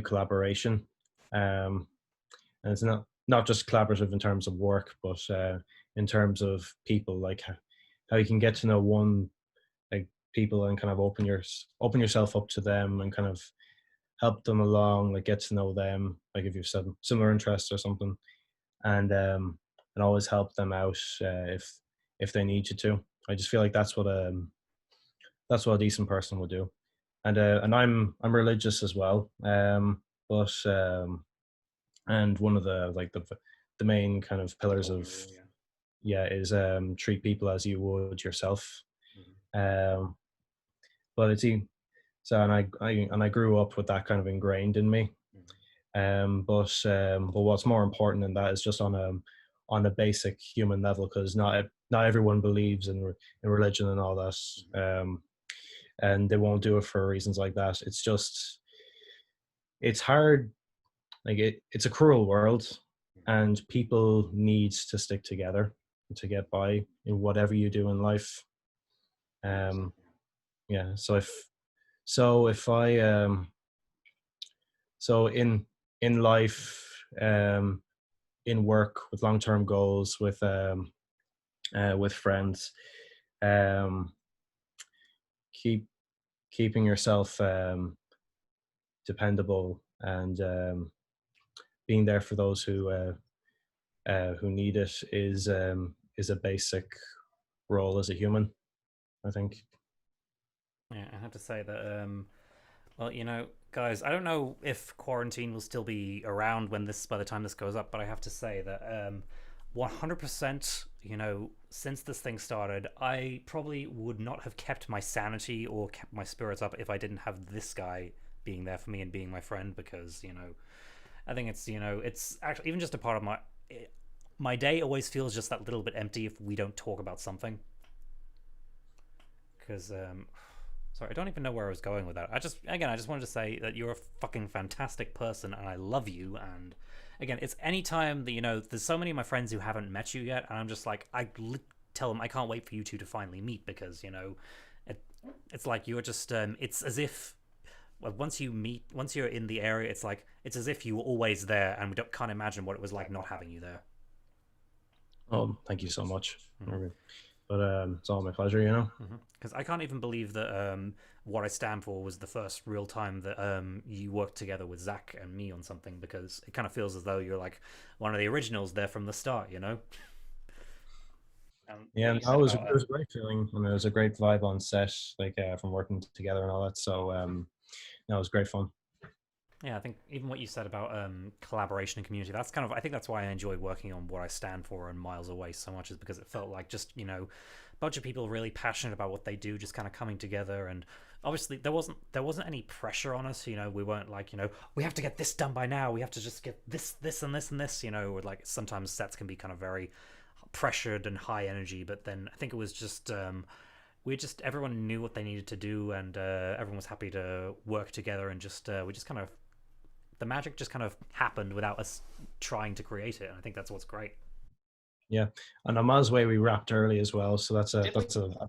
collaboration. And it's not just collaborative in terms of work, but in terms of people, like how you can get to know like people and kind of open yourself up to them and kind of help them along, like get to know them, like if you've some similar interests or something, and always help them out if they need you to. I just feel like that's what a decent person would do. And I'm religious as well, but and one of the main kind of pillars of is treat people as you would yourself. But it's so, and I grew up with that kind of ingrained in me. But what's more important than that is just on a basic human level, because not everyone believes in religion and all that, and they won't do it for reasons like that. It's hard. Like, it's a cruel world, and people need to stick together to get by in whatever you do in life. Yeah. So in life, in work, with long-term goals, with friends, keeping yourself dependable, and being there for those who need it is a basic role as a human, I think. Yeah, I have to say that, well, you know, guys, I don't know if quarantine will still be around by the time this goes up, but I have to say that 100%, you know, since this thing started, I probably would not have kept my sanity or kept my spirits up if I didn't have this guy being there for me and being my friend, because, you know, I think it's, you know, it's actually even just a part of my day always feels just that little bit empty if we don't talk about something. Because, sorry, I don't even know where I was going with that. I just wanted to say that you're a fucking fantastic person, and I love you. And again, it's any time that, you know, there's so many of my friends who haven't met you yet, and I'm just like, tell them I can't wait for you two to finally meet, because, you know, it's like you're just, it's as if, well, once you're in the area, it's as if you were always there, and we can't imagine what it was like not having you there. Oh, thank you so much. But it's all my pleasure, you know. Because I can't even believe that What I Stand For was the first real time that you worked together with Zach and me on something, because it kind of feels as though you're like one of the originals there from the start, you know. Yeah, it was a great feeling, and there was a great vibe on set, like from working together and all that. So it was great fun. Yeah, I think even what you said about collaboration and community, that's kind of, I think that's why I enjoy working on What I Stand For and Miles Away so much, is because it felt like just, you know, a bunch of people really passionate about what they do, just kind of coming together. And obviously there wasn't any pressure on us, you know. We weren't like, you know, we have to get this done by now, we have to just get this and this and this, you know. Or like, sometimes sets can be kind of very pressured and high energy, but then I think it was just everyone knew what they needed to do, and everyone was happy to work together, and just we just kind of, the magic just kind of happened without us trying to create it, and I think that's what's great. Yeah, and on Miles Way we wrapped early as well, so that's a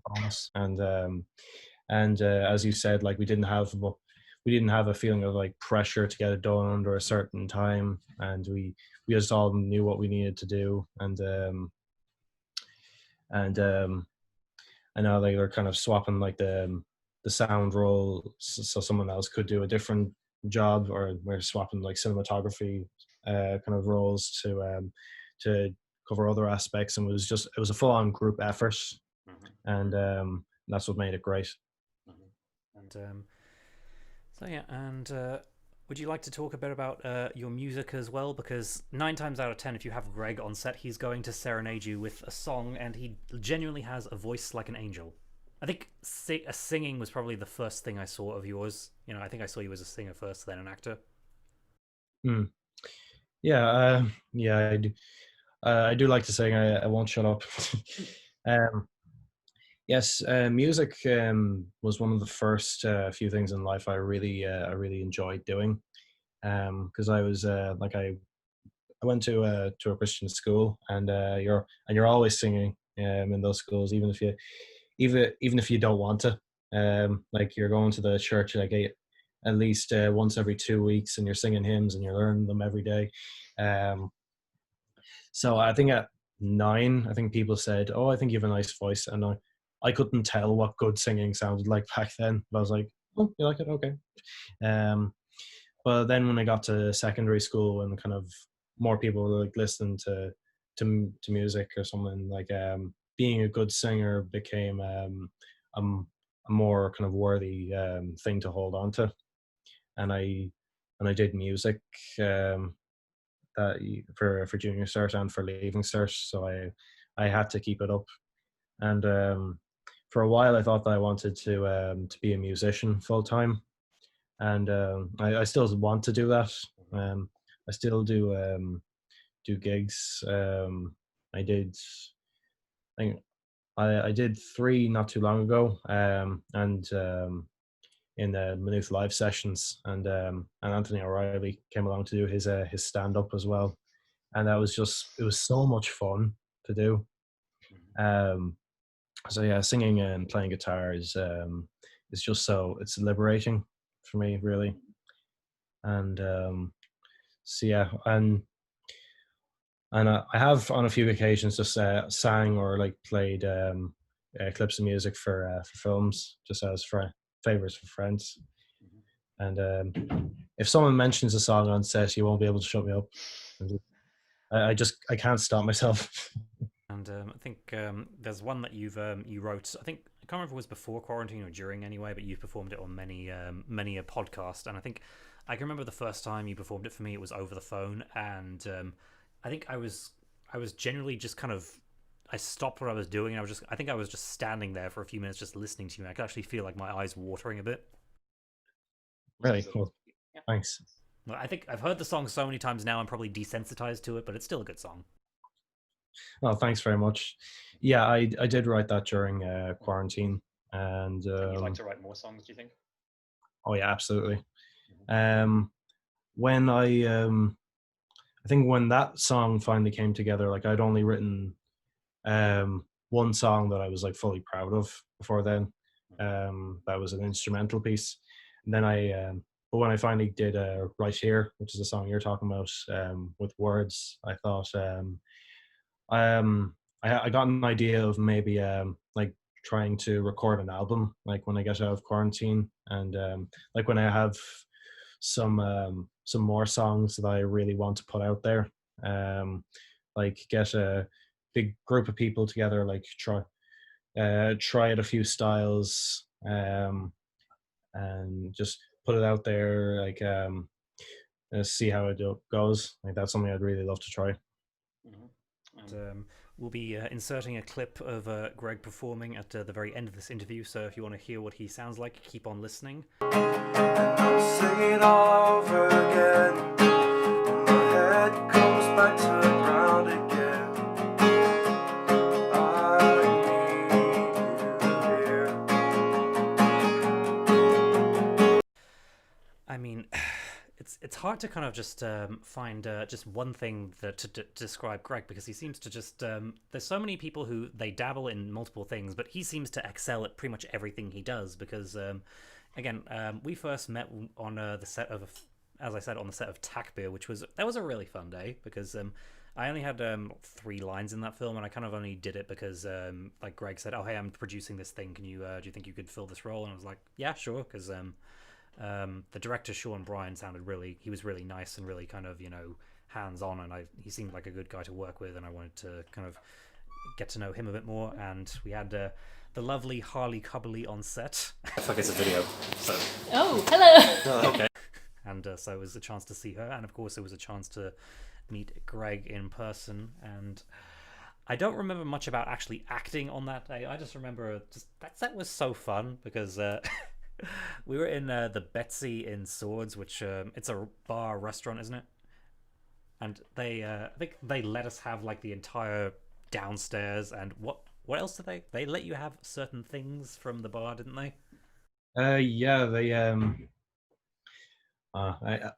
bonus. And as you said, like, we didn't have a feeling of like pressure to get it done under a certain time, and we just all knew what we needed to do. And I know they were kind of swapping like the sound role, so someone else could do a different job, or we're swapping like cinematography kind of roles to cover other aspects, and it was a full-on group effort. And that's what made it great. And so yeah, and Would you like to talk a bit about your music as well? Because 9 times out of 10, if you have Greg on set, he's going to serenade you with a song, and he genuinely has a voice like an angel. I think singing was probably the first thing I saw of yours. I think I saw you as a singer first, then an actor. Yeah, I do. I do like to sing. I won't shut up. Yes, music was one of the first few things in life I really enjoyed doing. Because I was I went to a Christian school, and you're always singing in those schools, even if you don't want to. Like you're going to the church like at least once every 2 weeks, and you're singing hymns and you're learning them every day. So I think at 9, I think people said, "Oh, I think you have a nice voice," and I couldn't tell what good singing sounded like back then. But I was like, "Oh, you like it? Okay." But then when I got to secondary school and kind of more people were like listening to music or something, like being a good singer became a more kind of worthy thing to hold on to. And I did music for junior cert and for leaving cert, so I had to keep it up. And for a while I thought that I wanted to be a musician full time, and I still want to do that. I still do gigs. I did I think I did 3 not too long ago, and in the Maynooth live sessions, and Anthony O'Reilly came along to do his stand up as well, and it was so much fun to do. So yeah, singing and playing guitar is just it's liberating for me, really. And so yeah, and I have on a few occasions just sang or like played clips of music for films, just as favors for friends. And if someone mentions a song on set, you won't be able to shut me up. I can't stop myself. And I think there's one that you wrote. I think I can't remember if it was before quarantine or during anyway, but you've performed it on many a podcast. And I think I can remember the first time you performed it for me. It was over the phone, and I think I was genuinely just kind of, I stopped what I was doing. And I think I was just standing there for a few minutes, just listening to you. And I could actually feel like my eyes watering a bit. Really cool. Yeah. Thanks. Well, I think I've heard the song so many times now, I'm probably desensitized to it, but it's still a good song. Well, thanks very much. Yeah, I did write that during quarantine, and you'd like to write more songs, do you think? Oh yeah, absolutely. When I think when that song finally came together, like I'd only written one song that I was like fully proud of before then. That was an instrumental piece, and then but when I finally did Right Here, which is a song you're talking about, with words, I thought I got an idea of maybe like trying to record an album, like when I get out of quarantine, and like when I have some more songs that I really want to put out there, like get a big group of people together, like try out a few styles, and just put it out there, like see how it goes. Like that's something I'd really love to try. And we'll be inserting a clip of Greg performing at the very end of this interview, so if you want to hear what he sounds like, keep on listening. Sing it all over again. My head comes back to the ground again. I need you here. I mean, it's hard to kind of just find just one thing to describe Greg, because he seems to just there's so many people who they dabble in multiple things, but he seems to excel at pretty much everything he does, because again, we first met on the set of, as I said, on the set of Tack Beer, that was a really fun day, because I only had 3 lines in that film, and I kind of only did it because like Greg said, oh hey, I'm producing this thing, can you do you think you could fill this role? And I was like, yeah, sure, because the director Sean Bryan he was really nice and really kind of, hands-on, and he seemed like a good guy to work with, and I wanted to kind of get to know him a bit more. And we had the lovely Harley Cubbly on set. I guess it's a video, so. Oh, hello. Okay. and so it was a chance to see her, and of course it was a chance to meet Greg in person. And I don't remember much about actually acting on that day. I just remember that set was so fun because we were in the Betsy in Swords, which it's a bar restaurant, isn't it? And they I think they let us have like the entire downstairs, and what else did they let you have certain things from the bar, didn't they? Yeah, they I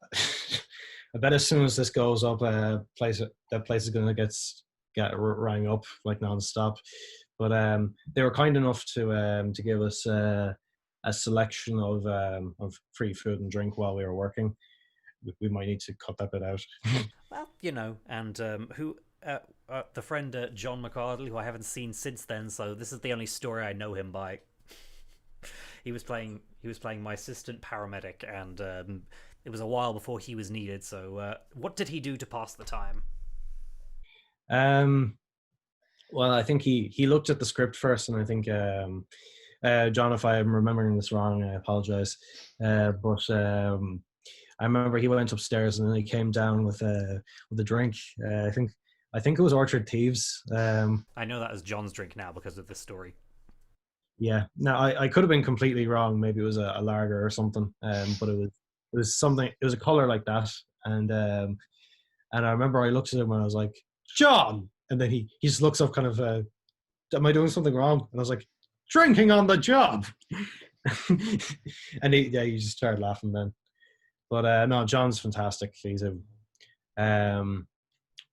I bet as soon as this goes up, that place is gonna get rang up like non-stop. But they were kind enough to give us a selection of free food and drink while we were working. We might need to cut that bit out. Well, you know, and who the friend John McArdle, who I haven't seen since then, so this is the only story I know him by. He was playing my assistant paramedic, and it was a while before he was needed. So, what did he do to pass the time? Well, I think he looked at the script first, and I think John, if I'm remembering this wrong, I apologize. But I remember he went upstairs and then he came down with a drink. I think it was Orchard Thieves. I know that as John's drink now because of this story. Yeah, no, I could have been completely wrong. Maybe it was a lager or something. But it was something. It was a color like that, and I remember I looked at him and I was like, John, and then he just looks up, kind of, am I doing something wrong? And I was like, drinking on the job, and he just started laughing then. But no, John's fantastic. He's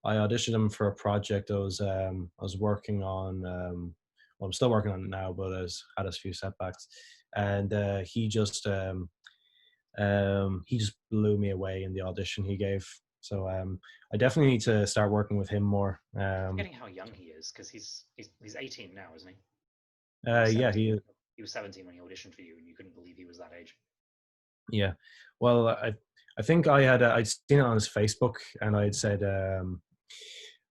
I auditioned him for a project I was working on. Well, I'm still working on it now, but I had a few setbacks, and he just blew me away in the audition he gave. So I definitely need to start working with him more. Forgetting how young he is, because he's 18 now, isn't he? Yeah, he was 17 when he auditioned for you, and you couldn't believe he was that age. Yeah, well, I think I'd seen it on his Facebook, and I'd said,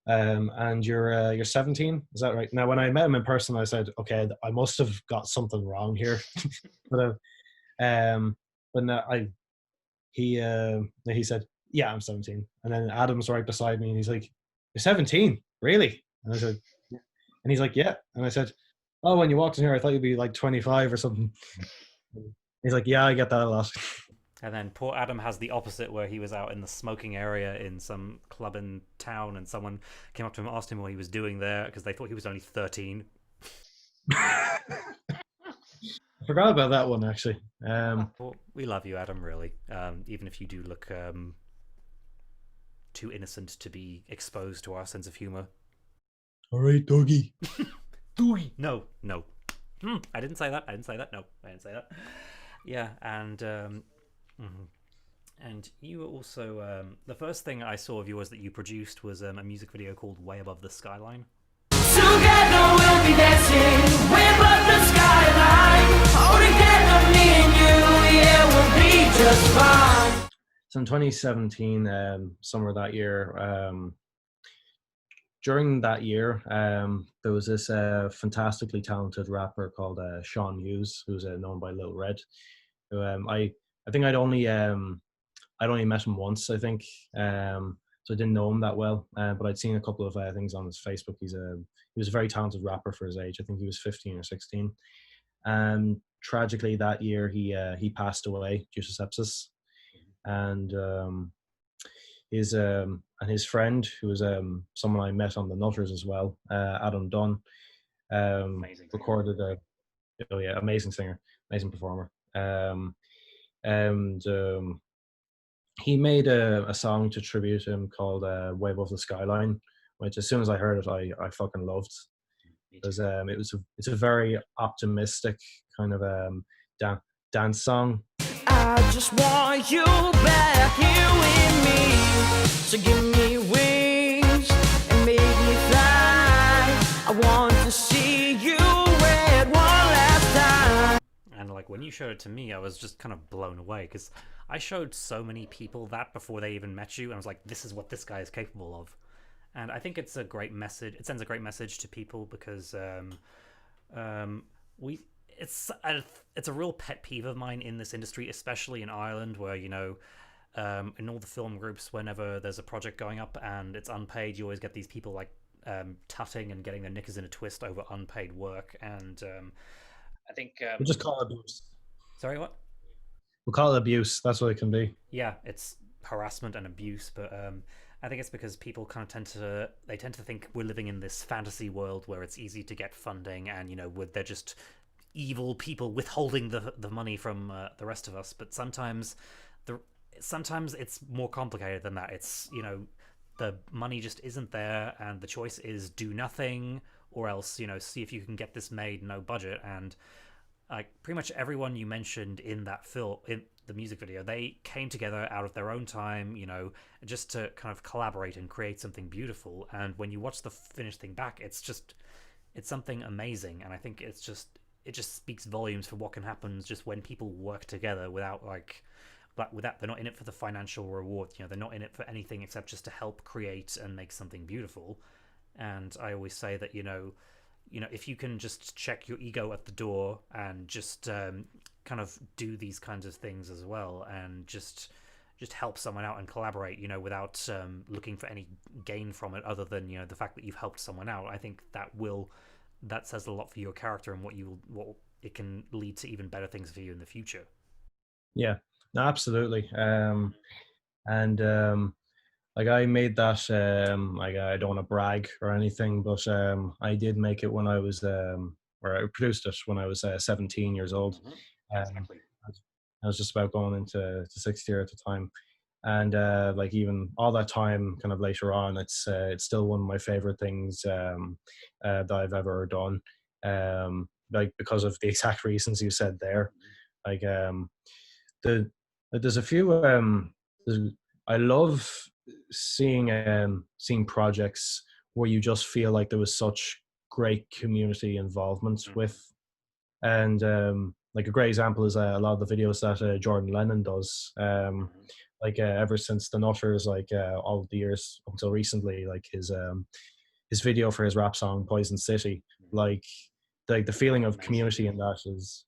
and you're 17, is that right? Now, when I met him in person, I said, okay, I must have got something wrong here, but no, he said, yeah, I'm 17, and then Adam's right beside me, and he's like, you're 17, really? And I said, yeah. And he's like, yeah, and I said, oh, when you walked in here, I thought you'd be like 25 or something. He's like, yeah, I get that a lot. And then poor Adam has the opposite, where he was out in the smoking area in some club in town, and someone came up to him and asked him what he was doing there because they thought he was only 13. I forgot about that one, actually. Well, we love you, Adam, really. Even if you do look too innocent to be exposed to our sense of humor. All right, doggy. Doggy. No. I didn't say that. No, I didn't say that. Yeah, and you were also the first thing I saw of yours that you produced was a music video called "Way Above the Skyline." Together we'll be dancing way above the skyline. Oh, together, me and you, yeah, we'll be just fine. So in 2017, summer that year, during that year, there was this fantastically talented rapper called Sean Hughes, who's known by Lil Red. Who I think I'd only met him once, I think, so I didn't know him that well. But I'd seen a couple of things on his Facebook. He was a very talented rapper for his age. I think he was 15 or 16. And tragically, that year he passed away due to sepsis. And his friend, who was someone I met on the Nutters as well, Adam Dunn, recorded amazing singer, amazing performer, and he made a song to tribute him called "Way Above the Skyline," which as soon as I heard it, I fucking loved, because it's a very optimistic kind of dance song. I just want you back here with me. So give me wings and make me fly. I want to see you red one last time. And like when you showed it to me, I was just kind of blown away, because I showed so many people that before they even met you, and I was like, this is what this guy is capable of. And I think it's a great message. It sends a great message to people, because it's a real pet peeve of mine in this industry, especially in Ireland, where, you know, in all the film groups, whenever there's a project going up and it's unpaid, you always get these people like tutting and getting their knickers in a twist over unpaid work. And I think We'll just call it abuse. sorry, what? We'll call it abuse. That's what it can be. Yeah, it's harassment and abuse, but I think it's because people kind of tend to think we're living in this fantasy world where it's easy to get funding, and they're just evil people withholding the money from the rest of us. But sometimes it's more complicated than that. It's the money just isn't there, and the choice is do nothing or else see if you can get this made, no budget. And like pretty much everyone you mentioned in that film, in the music video, they came together out of their own time, just to kind of collaborate and create something beautiful. And when you watch the finished thing back, it's something amazing. And I think it just speaks volumes for what can happen just when people work together without they're not in it for the financial reward. They're not in it for anything except just to help create and make something beautiful. And I always say that if you can just check your ego at the door and just kind of do these kinds of things as well, and just help someone out and collaborate, without looking for any gain from it other than the fact that you've helped someone out, I think that says a lot for your character and what it can lead to even better things for you in the future. Yeah, no, absolutely. Like I made that, like I don't want to brag or anything, but I did make it when I was, or I produced it when I was 17 years old. Exactly. I was just about going into sixth year at the time. And like even all that time kind of later on, it's still one of my favorite things that I've ever done. Like because of the exact reasons you said there. Like there's a few I love seeing projects where you just feel like there was such great community involvement with, and like a great example is a lot of the videos that Jordan Lennon does, like ever since the Nutters, like all the years up until recently, like his video for his rap song Poison City, like the feeling of community in that is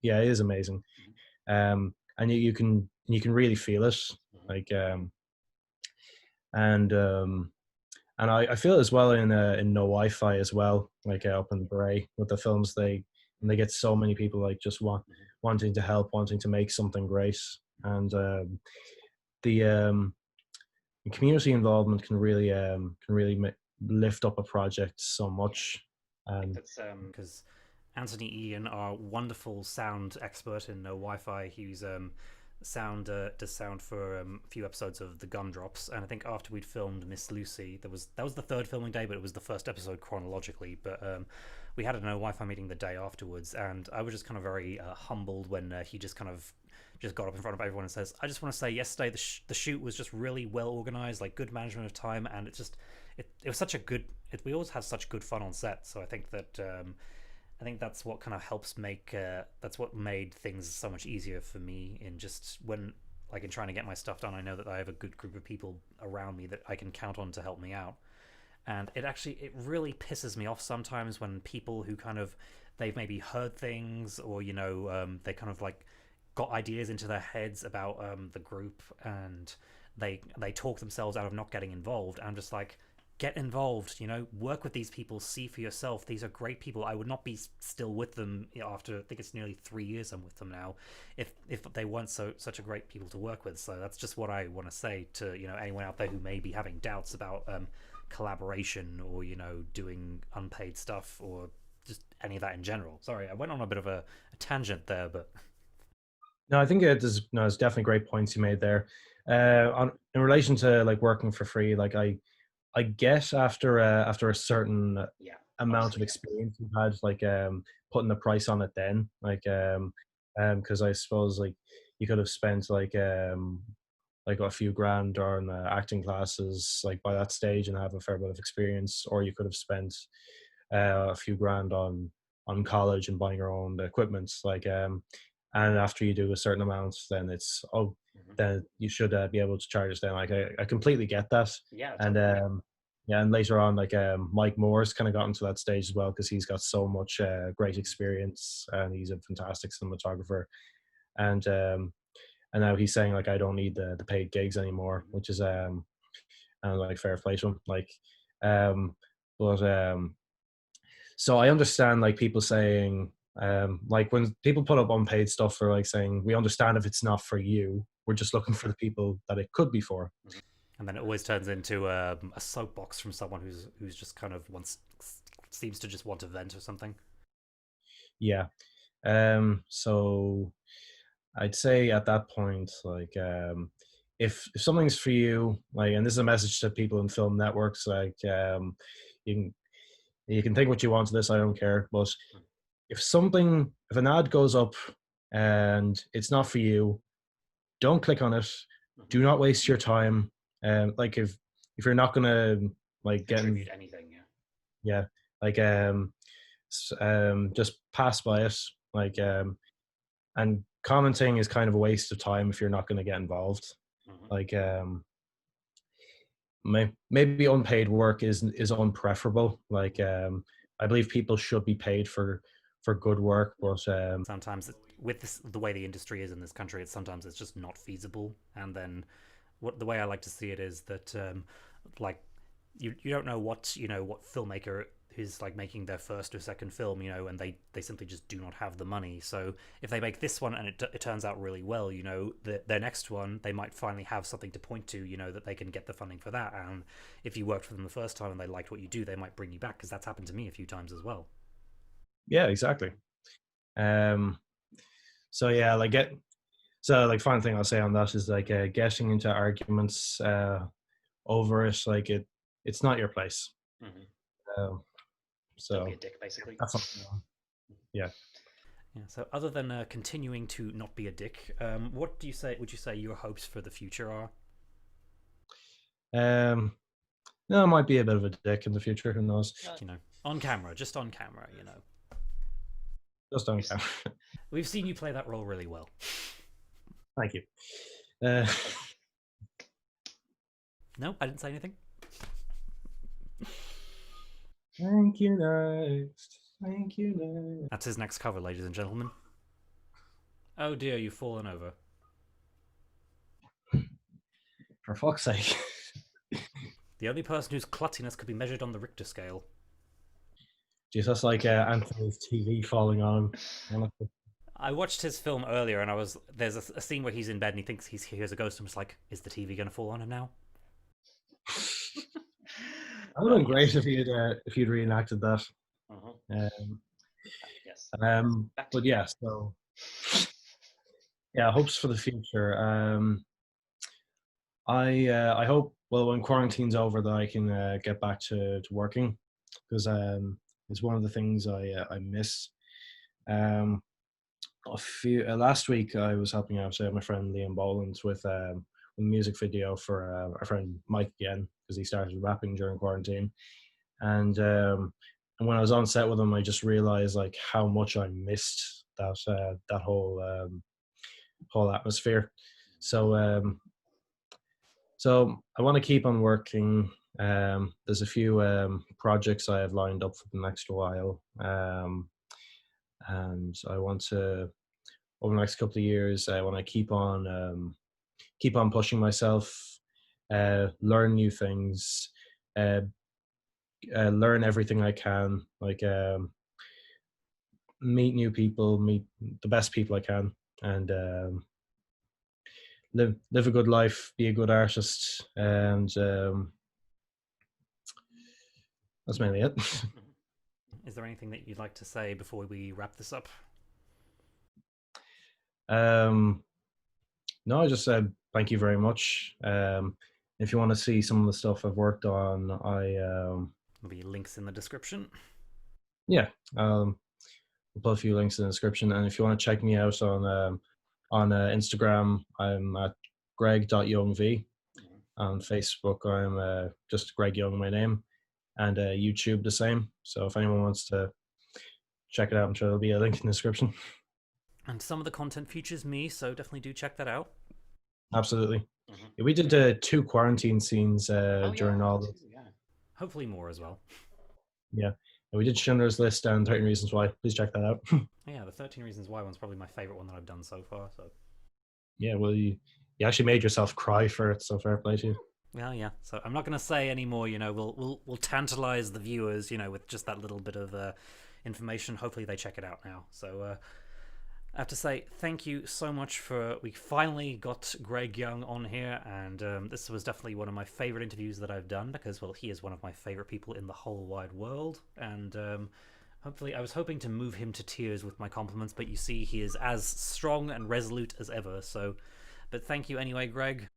yeah, it is amazing. And you can really feel it, like and I feel as well in No Wi-Fi as well, like up in Bray with the films, they get so many people like just wanting to help, wanting to make something great, and the community involvement can really lift up a project so much. And because Anthony Ian, our wonderful sound expert in No Wi-Fi, he's does sound for a few episodes of The Gumdrops, and I think after we'd filmed Miss Lucy, that was the third filming day, but it was the first episode chronologically. But we had a No Wi-Fi meeting the day afterwards, and I was just kind of very humbled when he just kind of got up in front of everyone and says, "I just want to say, yesterday the shoot was just really well organized, like good management of time, and it was such a good. We always have such good fun on set, so I think that." I think that's what kind of helps that's what made things so much easier for me in just when, like in trying to get my stuff done. I know that I have a good group of people around me that I can count on to help me out. And it really pisses me off sometimes when people who kind of, they've maybe heard things or, they kind of like got ideas into their heads about the group, and they talk themselves out of not getting involved. I'm just like, get involved, work with these people, see for yourself. These are great people. I would not be still with them after, I think it's nearly 3 years I'm with them now, if they weren't such a great people to work with. So that's just what I want to say to anyone out there who may be having doubts about collaboration or doing unpaid stuff or just any of that in general. Sorry, I went on a bit of a tangent there, but no, I think it's definitely great points you made there. In relation to like working for free, like I guess after a certain amount of experience you've had, like putting the price on it then, like because I suppose like you could have spent like a few grand on acting classes like by that stage and have a fair bit of experience, or you could have spent a few grand on college and buying your own equipment, like and after you do a certain amount, then it's then you should be able to charge us then. Like I completely get that. Yeah. And and later on, like Mike Moore's kind of gotten to that stage as well, because he's got so much great experience and he's a fantastic cinematographer. And and now he's saying like I don't need the paid gigs anymore, which is like fair play to him. Like, but so I understand like people saying like when people put up unpaid stuff for like saying we understand if it's not for you, we're just looking for the people that it could be for. And then it always turns into a soapbox from someone who's just kind of seems to just want to vent or something. Yeah. So I'd say at that point, like, if something's for you, like, and this is a message to people in film networks, like, you can think what you want to this, I don't care. But if an ad goes up and it's not for you, don't click on it. Do not waste your time. Like if you're not gonna like get anything, yeah, like just pass by it. Like and commenting is kind of a waste of time if you're not going to get involved. Like maybe unpaid work is unpreferable. Like I believe people should be paid for good work, but sometimes with the way the industry is in this country, sometimes it's just not feasible. And then the way I like to see it is that like you don't know what filmmaker who's like making their first or second film, and they simply just do not have the money. So if they make this one and it turns out really well, their next one, they might finally have something to point to, that they can get the funding for that. And if you worked for them the first time and they liked what you do, they might bring you back, because that's happened to me a few times as well. Yeah, exactly. So yeah, like final thing I'll say on that is like getting into arguments over it, like it's not your place. So don't be a dick, basically. Yeah. So other than continuing to not be a dick, what would you say your hopes for the future are? No, I might be a bit of a dick in the future, who knows? On camera, just on camera, Just on camera. We've seen you play that role really well. Thank you. No, I didn't say anything. Thank you next. Thank you next. That's his next cover, ladies and gentlemen. Oh dear, you've fallen over. For fuck's sake. The only person whose clutziness could be measured on the Richter scale. Jeez, that's like Anthony's TV falling on him. I watched his film earlier, and there's a scene where he's in bed and he thinks he hears a ghost, and was like, "Is the TV going to fall on him now?" That would have been great if you'd reenacted that. Yes. But yeah, so yeah, hopes for the future. I hope when quarantine's over that I can get back to working, because it's one of the things I miss. Last week I was helping out my friend Liam Boland with a music video for our friend Mike again, because he started rapping during quarantine, and when I was on set with him, I just realized like how much I missed that whole atmosphere. So I want to keep on working. There's a few projects I have lined up for the next while, and I want to, over the next couple of years, I want to keep on pushing myself, learn new things, learn everything I can, like meet new people, meet the best people I can, and live a good life, be a good artist, and that's mainly it. Is there anything that you'd like to say before we wrap this up? No, I just said thank you very much. If you want to see some of the stuff I've worked on, There'll be links in the description. Yeah, we'll put a few links in the description, and if you want to check me out on Instagram, I'm at greg.youngv. On Facebook, I'm just Greg Young, my name, and YouTube the same. So if anyone wants to check it out, I'm sure there'll be a link in the description. And some of the content features me, so definitely do check that out. Absolutely. Yeah, we did 2 quarantine scenes during all this. Yeah. Hopefully more as well. Yeah. We did Schindler's List and 13 Reasons Why. Please check that out. Yeah, the 13 Reasons Why one's probably my favorite one that I've done so far. So Yeah, well, you actually made yourself cry for it, so fair play to you. Well, yeah. So I'm not going to say any more. We'll tantalize the viewers. With just that little bit of information. Hopefully they check it out now. So I have to say thank you so much we finally got Greg Young on here, and this was definitely one of my favorite interviews that I've done because, well, he is one of my favorite people in the whole wide world, and hopefully I was hoping to move him to tears with my compliments, but you see he is as strong and resolute as ever. But thank you anyway, Greg.